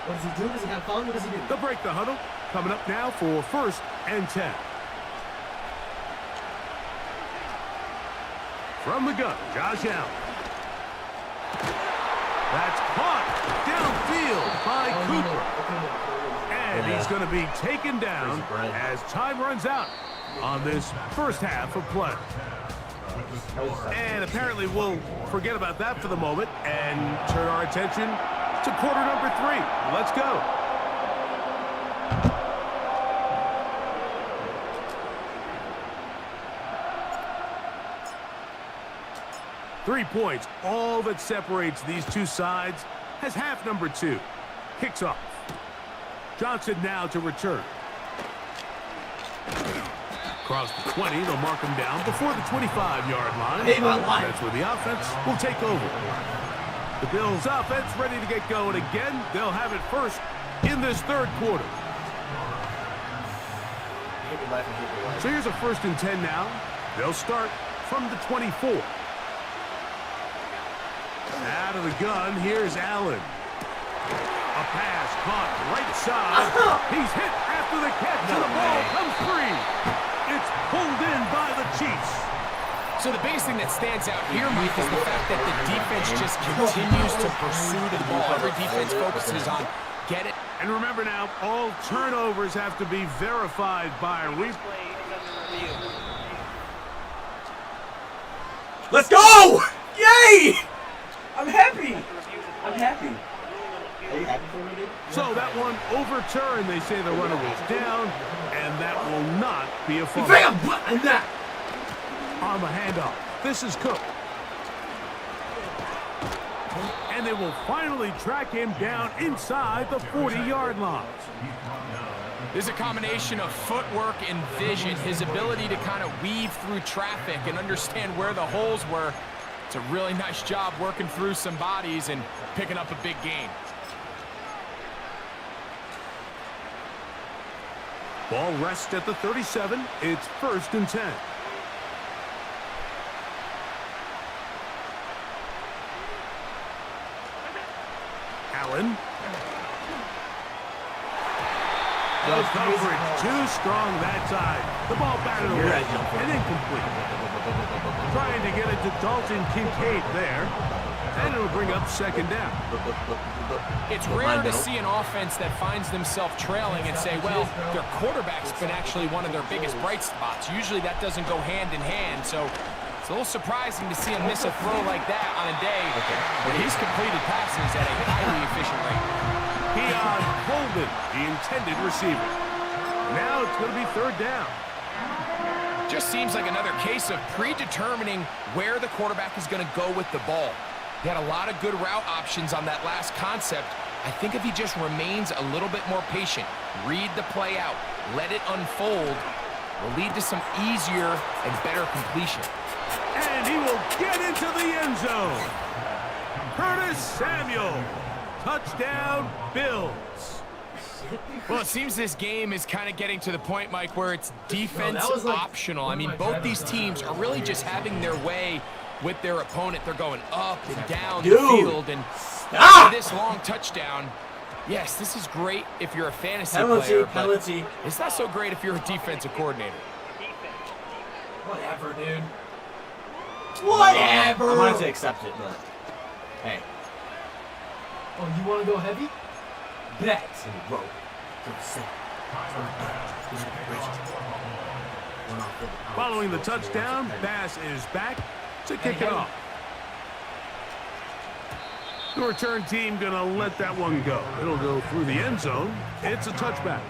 What does he do? Does he have fun? What does he do? They'll break the huddle. Coming up now for 1st and 10. From the gun, Josh Allen. That's caught downfield by Cooper. And he's going to be taken down as time runs out on this first half of play. And apparently we'll forget about that for the moment and turn our attention to quarter number 3. Let's go. Three points, all that separates these two sides, has half number 2. Kicks off. Johnson now to return. Across the 20, they'll mark him down before the 25-yard line. That's where the offense will take over. The Bills' offense ready to get going again. They'll have it first in this 3rd quarter. So here's a 1st and 10 now. They'll start from the 24. Out of the gun, here's Allen. A pass caught right side. He's hit after the catch, and the ball comes free. It's pulled in by the Chiefs. So the biggest thing that stands out here, Mike, is the fact that the defense just continues to pursue the ball. Every defense focuses on get it And remember now, all turnovers have to be verified by a replay. Play is under review. Let's go! Yay! I'm happy. I'm happy. Are you happy for me, dude? So that one overturned. They say the runner was down, and that will not be a fumble. On the handoff, this is Cook. And they will finally track him down inside the 40-yard line. There's a combination of footwork and vision, his ability to kind of weave through traffic and understand where the holes were. It's a really nice job working through some bodies and picking up a big gain. Ball rests at the 37. It's 1st and 10. Allen. The coverage too strong that side. The ball batted away and incomplete. Trying to get it to Dalton Kincaid there. And it'll bring up 2nd down. It's rare to see an offense that finds themselves trailing and say, well, their quarterback's been actually one of their biggest bright spots. Usually that doesn't go hand in hand, so it's a little surprising to see him miss a throw like that on a day when he's completed passes at a highly efficient rate. Keon Holden, the intended receiver. Now it's going to be 3rd down. Just seems like another case of predetermining where the quarterback is going to go with the ball. He had a lot of good route options on that last concept. I think if he just remains a little bit more patient, read the play out, let it unfold, will lead to some easier and better completion. And he will get into the end zone. Curtis Samuel. Touchdown, Bills. Well, it seems this game is kind of getting to the point, Mike, where it's defense optional. I mean, both these teams are really just having their way with their opponent. They're going up and down the field, and after this long touchdown, yes, this is great if you're a fantasy player, but it's not so great if you're a defensive coordinator. Whatever, dude. Whatever. I'm going to accept it, but hey. Oh, you want to go heavy? Bet. Following the touchdown, Bass is back to kick it off. The return team gonna let that one go. It'll go through the end zone. It's a touchback.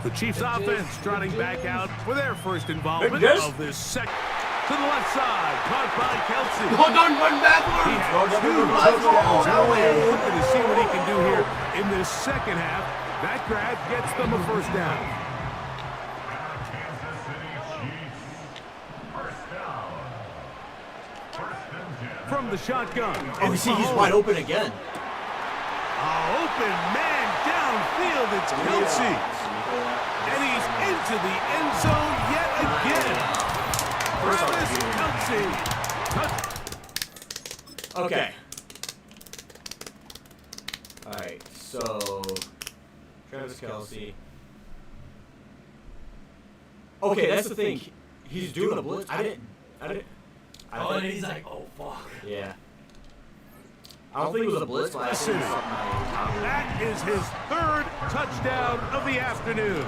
The Chiefs offense trotting back out for their first involvement of this second. To the left side, caught by Kelsey. Hold on, run backwards. He has 2 touchdowns. We're looking to see what he can do here in this second half. That grab gets them a 1st down. From the shotgun. Oh, he's wide open again. Open man downfield. It's Kelsey. And he's into the end zone yet again. Travis Kelsey. Okay. All right. So Travis Kelsey. Okay, that's the thing. He's doing a blitz. I didn't. And he's like, oh fuck. Yeah. I don't think it was a blitz, but I think it was something. That is his 3rd touchdown of the afternoon.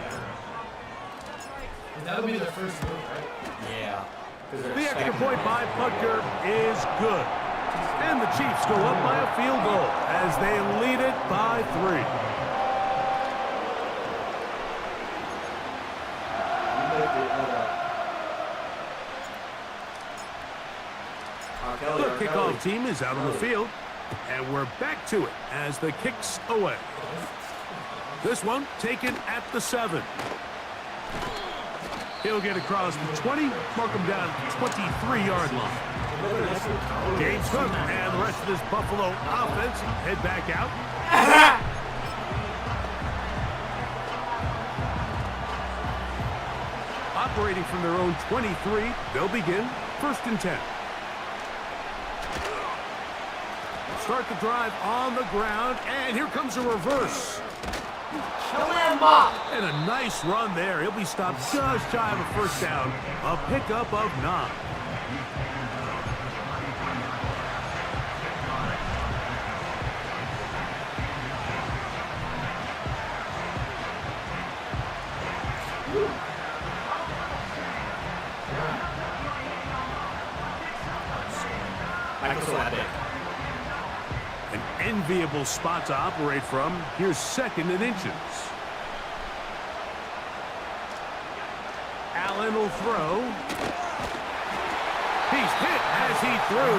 That'll be their first move, right? Yeah. The extra point by Butker is good. And the Chiefs go up by a field goal as they lead it by 3. The kickoff team is out on the field, and we're back to it as the kick's away. This one taken at the 7. He'll get across the 20, mark him down at the 23-yard line. James Cook and the rest of this Buffalo offense head back out. Operating from their own 23, they'll begin 1st and 10. Start the drive on the ground, and here comes a reverse. And a nice run there. He'll be stopped just shy of a 1st down. A pickup of 9. An enviable spot to operate from. Here's 2nd and inches. Allen will throw. He's hit as he threw.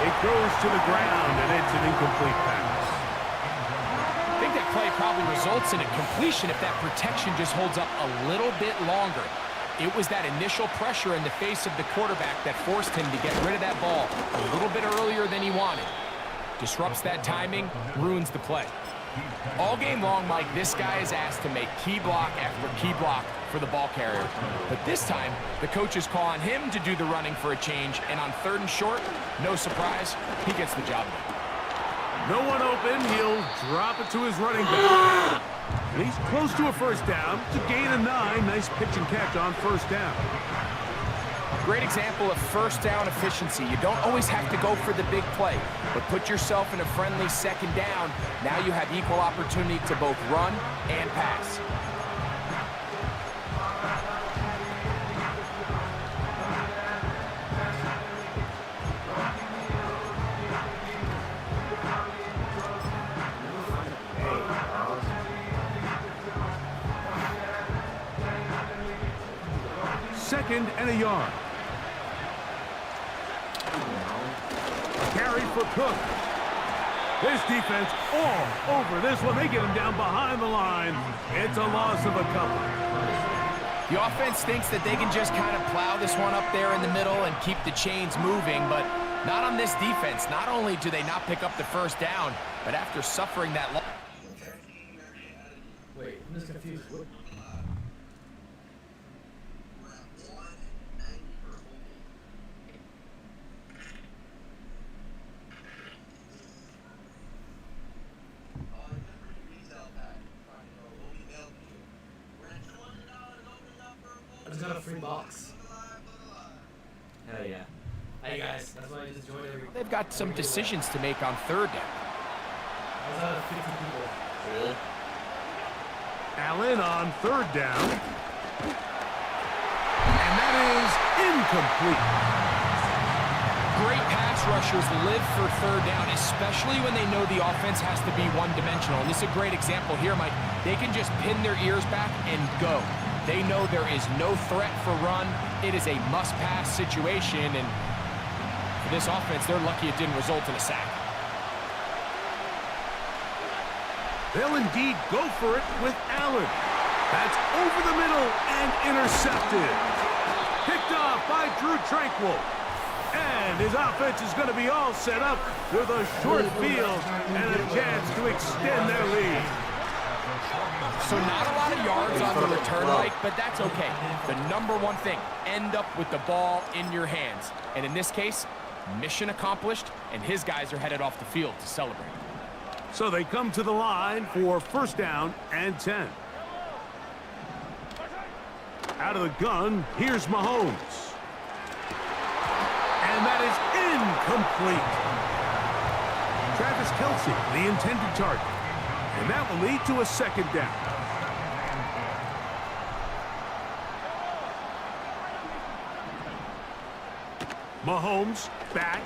It goes to the ground, and it's an incomplete pass. I think that play probably results in a completion if that protection just holds up a little bit longer. It was that initial pressure in the face of the quarterback that forced him to get rid of that ball a little bit earlier than he wanted. Disrupts that timing, ruins the play. All game long, Mike, this guy is asked to make key block after key block for the ball carrier. But this time, the coach is calling him to do the running for a change, and on 3rd and short, no surprise, he gets the job done. No one open. He'll drop it to his running back. And he's close to a 1st down. It's a gain of 9. Nice pitch and catch on 1st down. Great example of 1st down efficiency. You don't always have to go for the big play, but put yourself in a friendly 2nd down. Now you have equal opportunity to both run and pass. Second and a yard. Carry for Cook. This defense all over this one. They get him down behind the line. It's a loss of a couple. The offense thinks that they can just kind of plow this one up there in the middle and keep the chains moving, but not on this defense. Not only do they not pick up the 1st down, but after suffering that loss. Wait, I'm just confused. What? I just got a free box. Hell yeah. Hey guys, that's why I just joined every. They've got some decisions to make on 3rd down. I was out of 50 people. Really? Allen on 3rd down. And that is incomplete. Great pass rushers live for 3rd down, especially when they know the offense has to be one-dimensional. And this is a great example here, Mike. They can just pin their ears back and go. They know there is no threat for run. It is a must-pass situation, and for this offense, they're lucky it didn't result in a sack. They'll indeed go for it with Allen. That's over the middle and intercepted. Picked off by Drew Tranquil. And his offense is going to be all set up with a short field and a chance to extend their lead. So not a lot of yards on the return, Mike, but that's okay. The number one thing, end up with the ball in your hands. And in this case, mission accomplished, and his guys are headed off the field to celebrate. So they come to the line for 1st down and 10. Out of the gun, here's Mahomes. And that is incomplete. Travis Kelce, the intended target. And that will lead to a 2nd down. Mahomes back.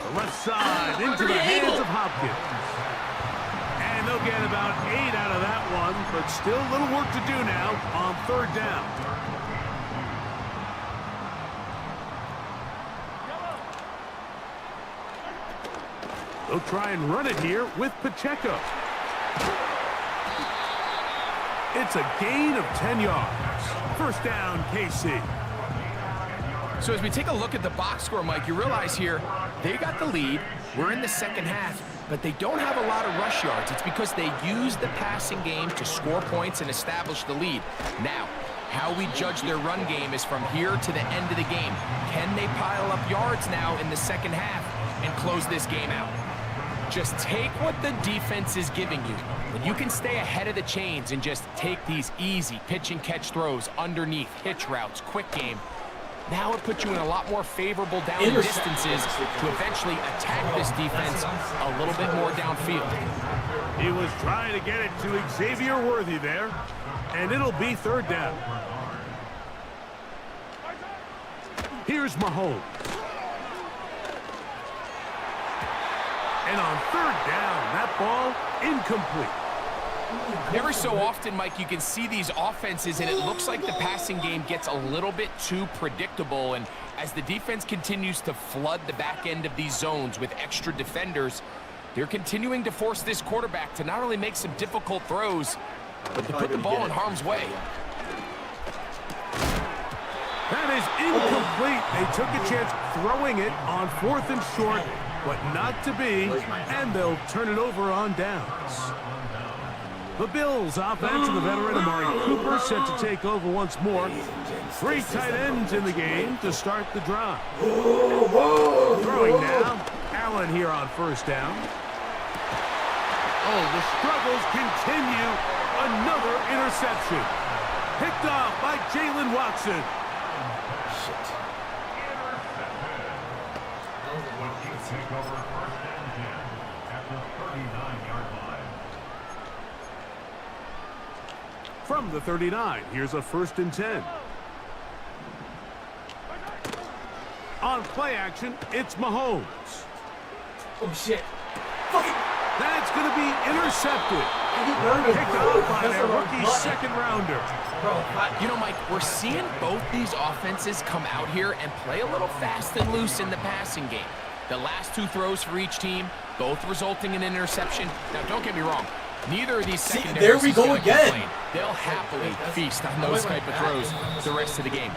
The left side into the hands of Hopkins. And they'll get about 8 out of that one, but still a little work to do now on 3rd down. They'll try and run it here with Pacheco. It's a gain of 10 yards. 1st down, KC. So as we take a look at the box score, Mike, you realize here they got the lead. We're in the 2nd half, but they don't have a lot of rush yards. It's because they use the passing game to score points and establish the lead. Now, how we judge their run game is from here to the end of the game. Can they pile up yards now in the 2nd half and close this game out? Just take what the defense is giving you. When you can stay ahead of the chains and just take these easy pitch and catch throws underneath, hitch routes, quick game, now it puts you in a lot more favorable down distances to eventually attack this defense a little bit more downfield. He was trying to get it to Xavier Worthy there, and it'll be third down. Here's Mahomes. And on third down, that ball incomplete. Every so often, Mike, you can see these offenses, and it looks like the passing game gets a little bit too predictable. And as the defense continues to flood the back end of these zones with extra defenders, they're continuing to force this quarterback to not only make some difficult throws, but to put the ball in harm's way. That is incomplete. They took a chance throwing it on 4th and short, but not to be, and they'll turn it over on downs. The Bills offense and the veteran Amari Cooper set to take over once more. 3 tight ends in the game to start the drive. Throwing now, Allen here on first down. Oh, the struggles continue. Another interception. Picked off by Jalen Watson. Take over 1st and 10 at the 39-yard line. From the 39, here's a 1st and 10. On play action, it's Mahomes. Oh, shit. That's going to be intercepted. Picked off by their rookie second-rounder. You know, Mike, we're seeing both these offenses come out here and play a little fast and loose in the passing game. The last 2 throws for each team, both resulting in an interception. Now, don't get me wrong. Neither of these secondaries there we go again. complain. They'll happily feast on those type of throws the rest of the game.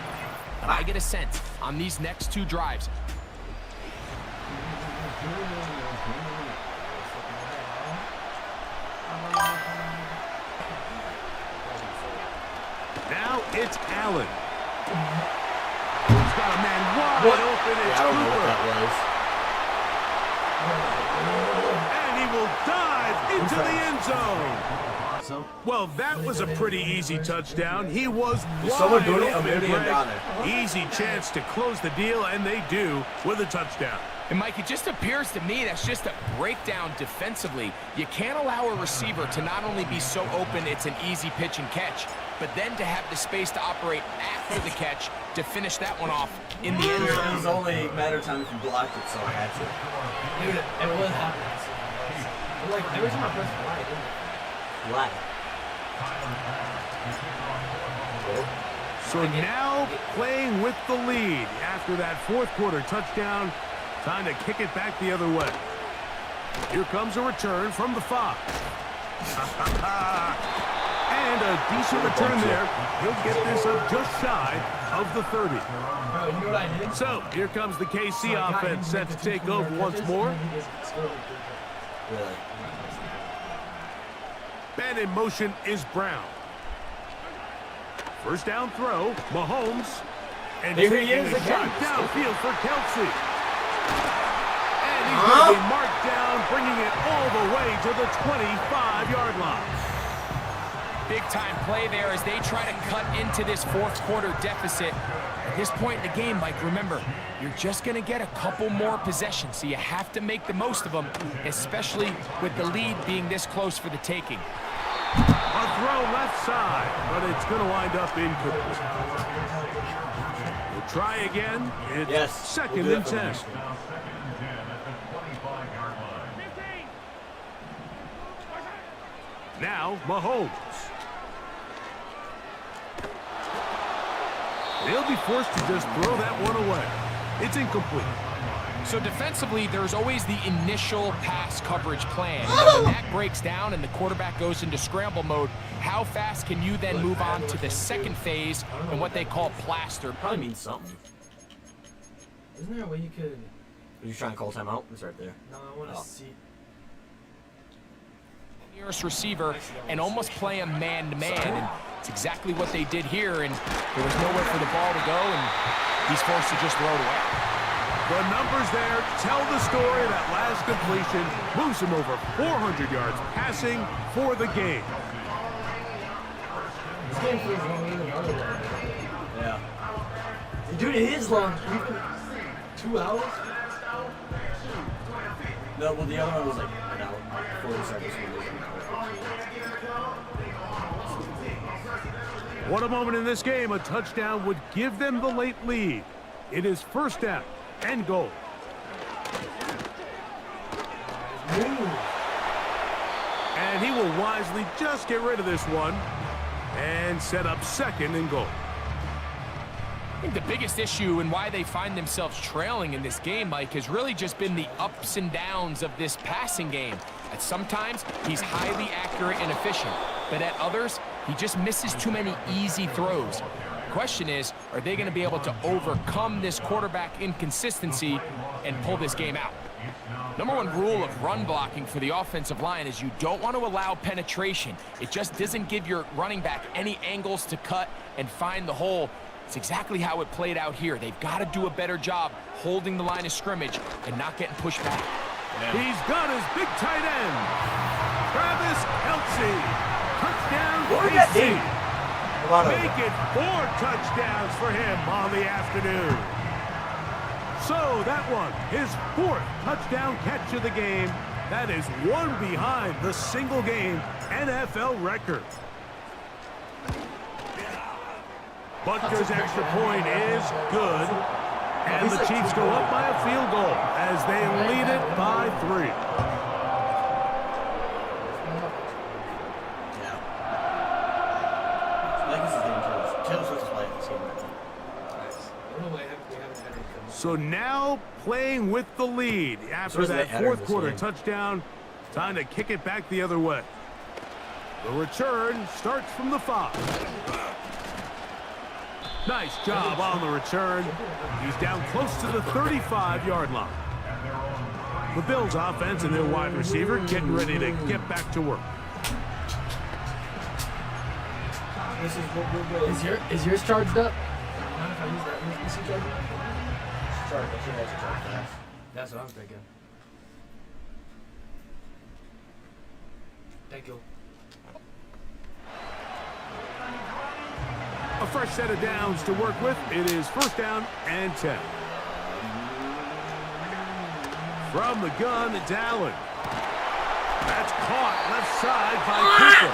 But I get a sense on these next 2 drives, now it's Allen. He's got a man wide open. It's I don't know what Cooper. that was. And he will dive into the end zone. Well, that was a pretty easy touchdown. He was someone wide doing it? open, I'm doing it Greg. down there. Easy chance to close the deal, and they do with a touchdown. and Mike, it just appears to me that's just a breakdown defensively. You can't allow a receiver to not only be so open it's an easy pitch and catch, but then to have the space to operate after the catch to finish that one off in the end It zone. was only a matter of time if you blocked it, so I had to. Dude, it would happen. Like, every time I press Y, it didn't. Why? So now playing with the lead after that 4th quarter touchdown. Time to kick it back the other way. Here comes a return from the 5. And a decent return there. He'll get this up just shy of the 30. Bro, you know what I did? So here comes the KC offense set to take over once more. Really? Man in motion is Brown. First down throw, Mahomes. And There he taking is a again. shot downfield for Kelsey. And he's going to be marked down, bringing it all the way to the 25-yard line. Big-time play there as they try to cut into this 4th quarter deficit. At this point in the game, Mike, remember, you're just going to get a couple more possessions, so you have to make the most of them, especially with the lead being this close for the taking. A throw left side, but it's going to wind up incomplete. We'll try again. It's Yes, second we'll do and it for 10. Now 2nd and 10 at the 25-yard line. Now Mahomes. They'll be forced to just throw that one away. It's incomplete. So defensively, there's always the initial pass coverage plan. And when that breaks down and the quarterback goes into scramble mode, how fast can you then move on to the second phase and what they call plaster? Probably means something. Isn't there a way you could... Are you trying to call timeout? It's right there. No, I want to see... Nearest receiver and almost play him man-to-man. And it's exactly what they did here, and there was nowhere for the ball to go, and he's forced to just throw it away. The numbers there tell the story. That last completion moves him over 400 yards passing for the game. This game feels longer than the other one. Yeah. Dude, it is long. 2 hours? No, well, the other one was like an hour, 40 seconds. One was an hour 15. What a moment in this game. A touchdown would give them the late lead. It is first down and goal. And he will wisely just get rid of this one and set up second and goal. I think the biggest issue and why they find themselves trailing in this game, Mike, has really just been the ups and downs of this passing game. At sometimes, he's highly accurate and efficient, but at others, he just misses too many easy throws. The question is, are they going to be able to overcome this quarterback inconsistency and pull this game out? Number one rule of run blocking for the offensive line is you don't want to allow penetration. It just doesn't give your running back any angles to cut and find the hole. It's exactly how it played out here. They've got to do a better job holding the line of scrimmage and not getting pushed back. Yeah. He's got his big tight end, Travis Kelce. Touchdown, KC. Make it 4 touchdowns for him on the afternoon. So that one, his 4th touchdown catch of the game. That is one behind the single-game NFL record. Butker's extra point is good, and the Chiefs go up by a field goal as they lead it by 3. Yeah. I think this is getting close. Taylor Swift is playing this game right now. So now playing with the lead after that 4th quarter touchdown. Time to kick it back the other way. The return starts from the 5. Nice job on the return. He's down close to the 35-yard line. The Bills offense and their wide receiver getting ready to get back to work. Is yours charged up? That's what I'm thinking. Thank you. A fresh set of downs to work with. It is first down and 10. From the gun, it's Allen. That's caught left side by Cooper.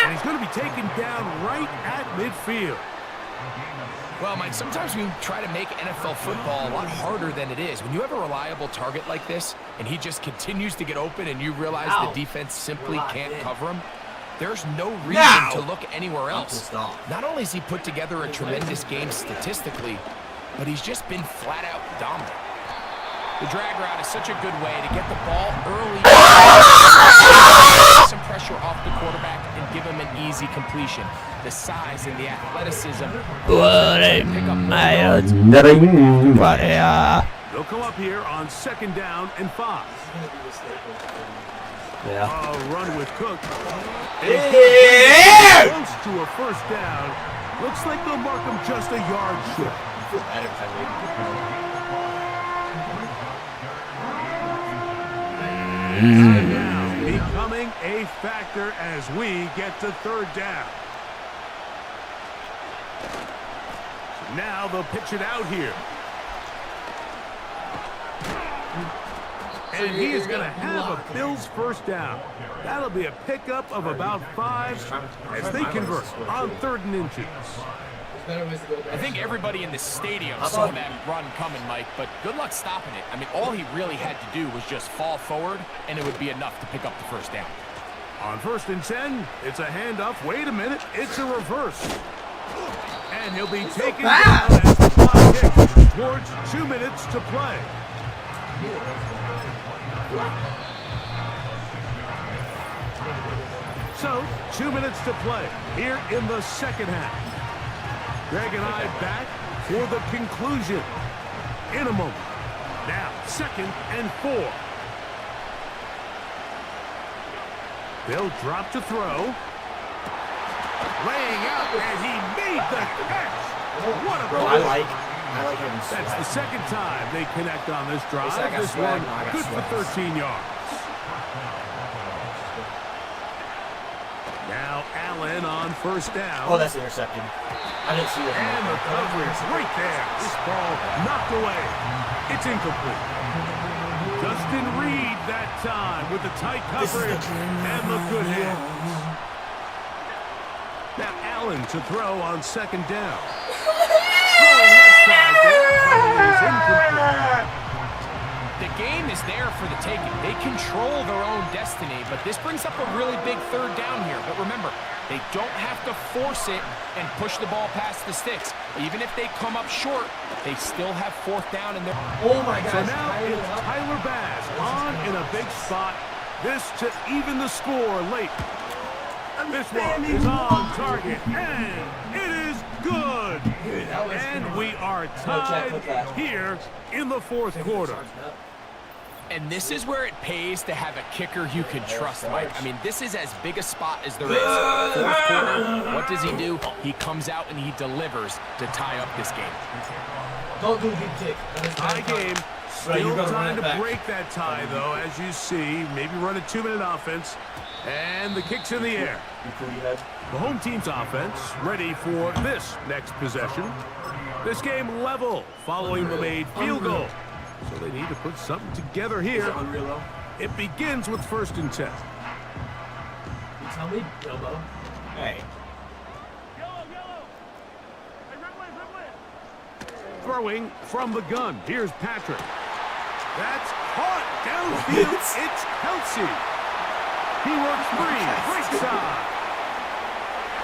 And he's going to be taken down right at midfield. Well, Mike, sometimes we try to make NFL football a lot harder than it is. When you have a reliable target like this, and he just continues to get open and you realize the defense simply can't cover him, there's no reason to look anywhere else. Not only has he put together a tremendous game statistically, but he's just been flat-out dominant. The drag route is such a good way to get the ball early, some pressure off the quarterback, and give him an easy completion. The size and the athleticism. They'll come up here on 2nd down and 5. Yeah. Run with Cook. Close to a first down. Looks like they'll mark him just a yard short. Now becoming a factor as we get to 3rd down. So now they'll pitch it out here. And he is going to have a Bills first down. That'll be a pickup of about 5 as they convert on 3rd and inches. I think everybody in the stadium saw that run coming, Mike, but good luck stopping it. I mean, all he really had to do was just fall forward, and it would be enough to pick up the first down. On 1st and 10, it's a handoff. Wait a minute, it's a reverse. And he'll be taken down as the clock ticks towards 2 minutes to play. So, 2 minutes to play here in the 2nd half. Greg and I back for the conclusion in a moment. Now, 2nd and 4. They'll drop to throw. Laying out, and he made the catch. What a play. I like him. That's the 2nd time they connect on this drive. This one good for 13 yards. Now Allen on 1st down. Oh, that's intercepted. I didn't see it. And the coverage right there. This ball knocked away. It's incomplete. Justin Reed that time with the tight coverage and the good hands. Now Allen to throw on second down. Throwing left side there, but it is incomplete. The game is there for the taking. They control their own destiny, but this brings up a really big third down here. But remember, they don't have to force it and push the ball past the sticks. Even if they come up short, they still have fourth down in their... Oh my gosh. So now it's Tyler Bass on in a big spot. This to even the score late. And this one is on target, and it is good. Dude, that was And we are tied here in the fourth quarter. And this is where it pays to have a kicker you can trust, Mike. I mean, this is as big a spot as there is. Fourth quarter, what does he do? He comes out and he delivers to tie up this game. Don't do a deep kick. Tie game. Still time to break that tie, though, as you see. Maybe run a 2-minute offense. And the kick's in the air. The home team's offense ready for this next possession. This game level following the made field goal. So they need to put something together here. It begins with 1st and 10. You tell me, Bilbo. Hey. Throwing from the gun. Here's Patrick. That's caught downfield. It's Kelsey. He works free. Right side.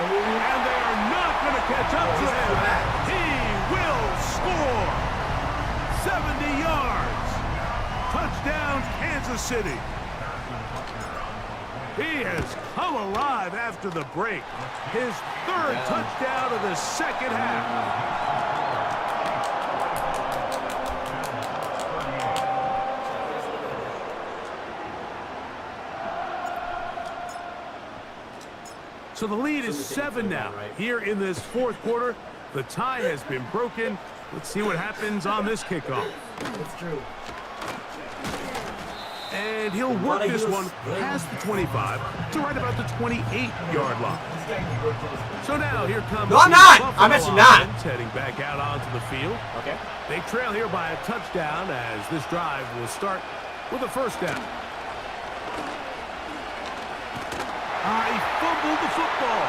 And they are not going to catch up to him. He will score. 70 yards. Touchdown, Kansas City. He has come alive after the break. His 3rd touchdown of the second half. So the lead is 7 now. Here in this fourth quarter, the tie has been broken. Let's see what happens on this kickoff. That's true. And he'll work this one past the 25 to right about the 28-yard line. So now here comes No, I'm not! I'm actually not. Heading back out onto the field. Okay. They trail here by a touchdown as this drive will start with a 1st down. He fumbled the football,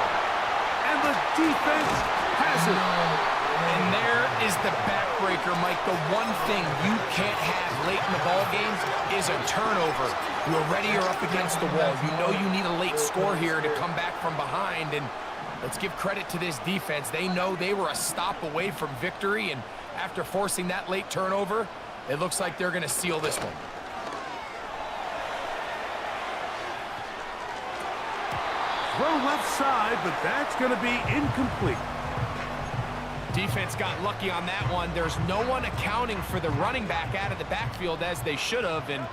and the defense has it. And there is the backbreaker, Mike. The one thing you can't have late in the ball games is a turnover. You're already up against the wall. You know you need a late score here to come back from behind, and let's give credit to this defense. They know they were a stop away from victory, and after forcing that late turnover, it looks like they're going to seal this one. Throw left side, but that's going to be incomplete. Defense got lucky on that one. There's no one accounting for the running back out of the backfield as they should have, and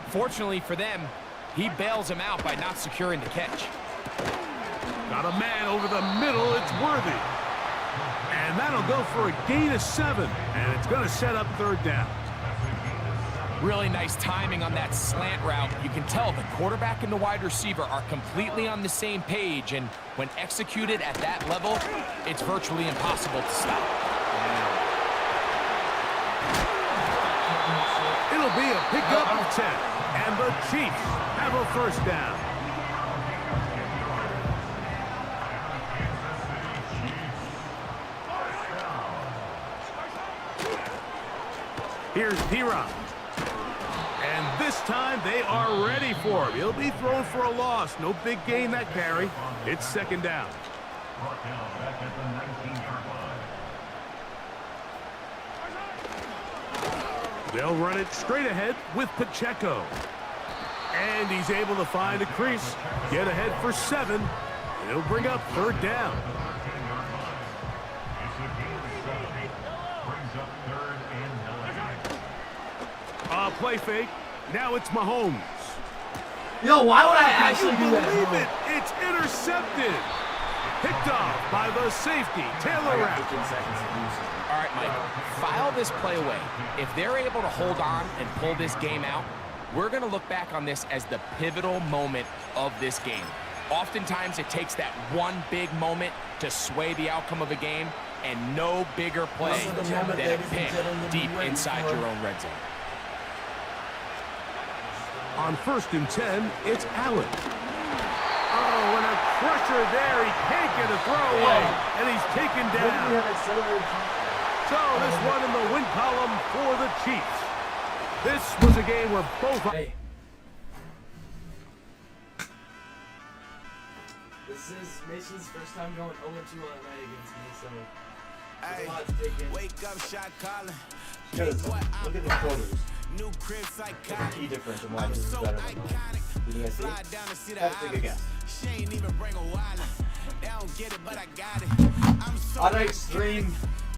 fortunately for them, he bails him out by not securing the catch. Got a man over the middle. It's Worthy. And that'll go for a gain of 7, and it's going to set up 3rd down. Really nice timing on that slant route. You can tell the quarterback and the wide receiver are completely on the same page, and when executed at that level, it's virtually impossible to stop. It'll be a pickup of 10, and the Chiefs have a 1st down. Here's P-Rock. And this time they are ready for him. He'll be thrown for a loss. No big gain that carry. It's 2nd down. Brought down back at the 19-yard line. They'll run it straight ahead with Pacheco. And he's able to find a crease, get ahead for 7. And it'll bring up 3rd down. Play fake. Now it's Mahomes. Yo, why would I actually do that? Believe it. It's intercepted. Picked off by the safety, Taylor Rapp. All right, Mike, file this play away. If they're able to hold on and pull this game out, we're going to look back on this as the pivotal moment of this game. Oftentimes, it takes that one big moment to sway the outcome of a game, and no bigger play than a pick deep inside your own red zone. On 1st and 10, it's Allen. Oh, and a crusher there. He can't making a throwaway, and he's taken Maybe we down. have accelerated. So this one in the win column for the Chiefs. This was a game where both... Hey. This is Mason's first time going 0-2 on a night against me, so there's a lot to take in. Wake up, shot calling. Because look at the quarters. New crib There's a psychotic. key difference in why I'm this is so better than mine. iconic. Did you guys see Fly it? down to see the That's a good guess. She ain't even bring a wallet. They don't get it, but I got it. I'm so On extreme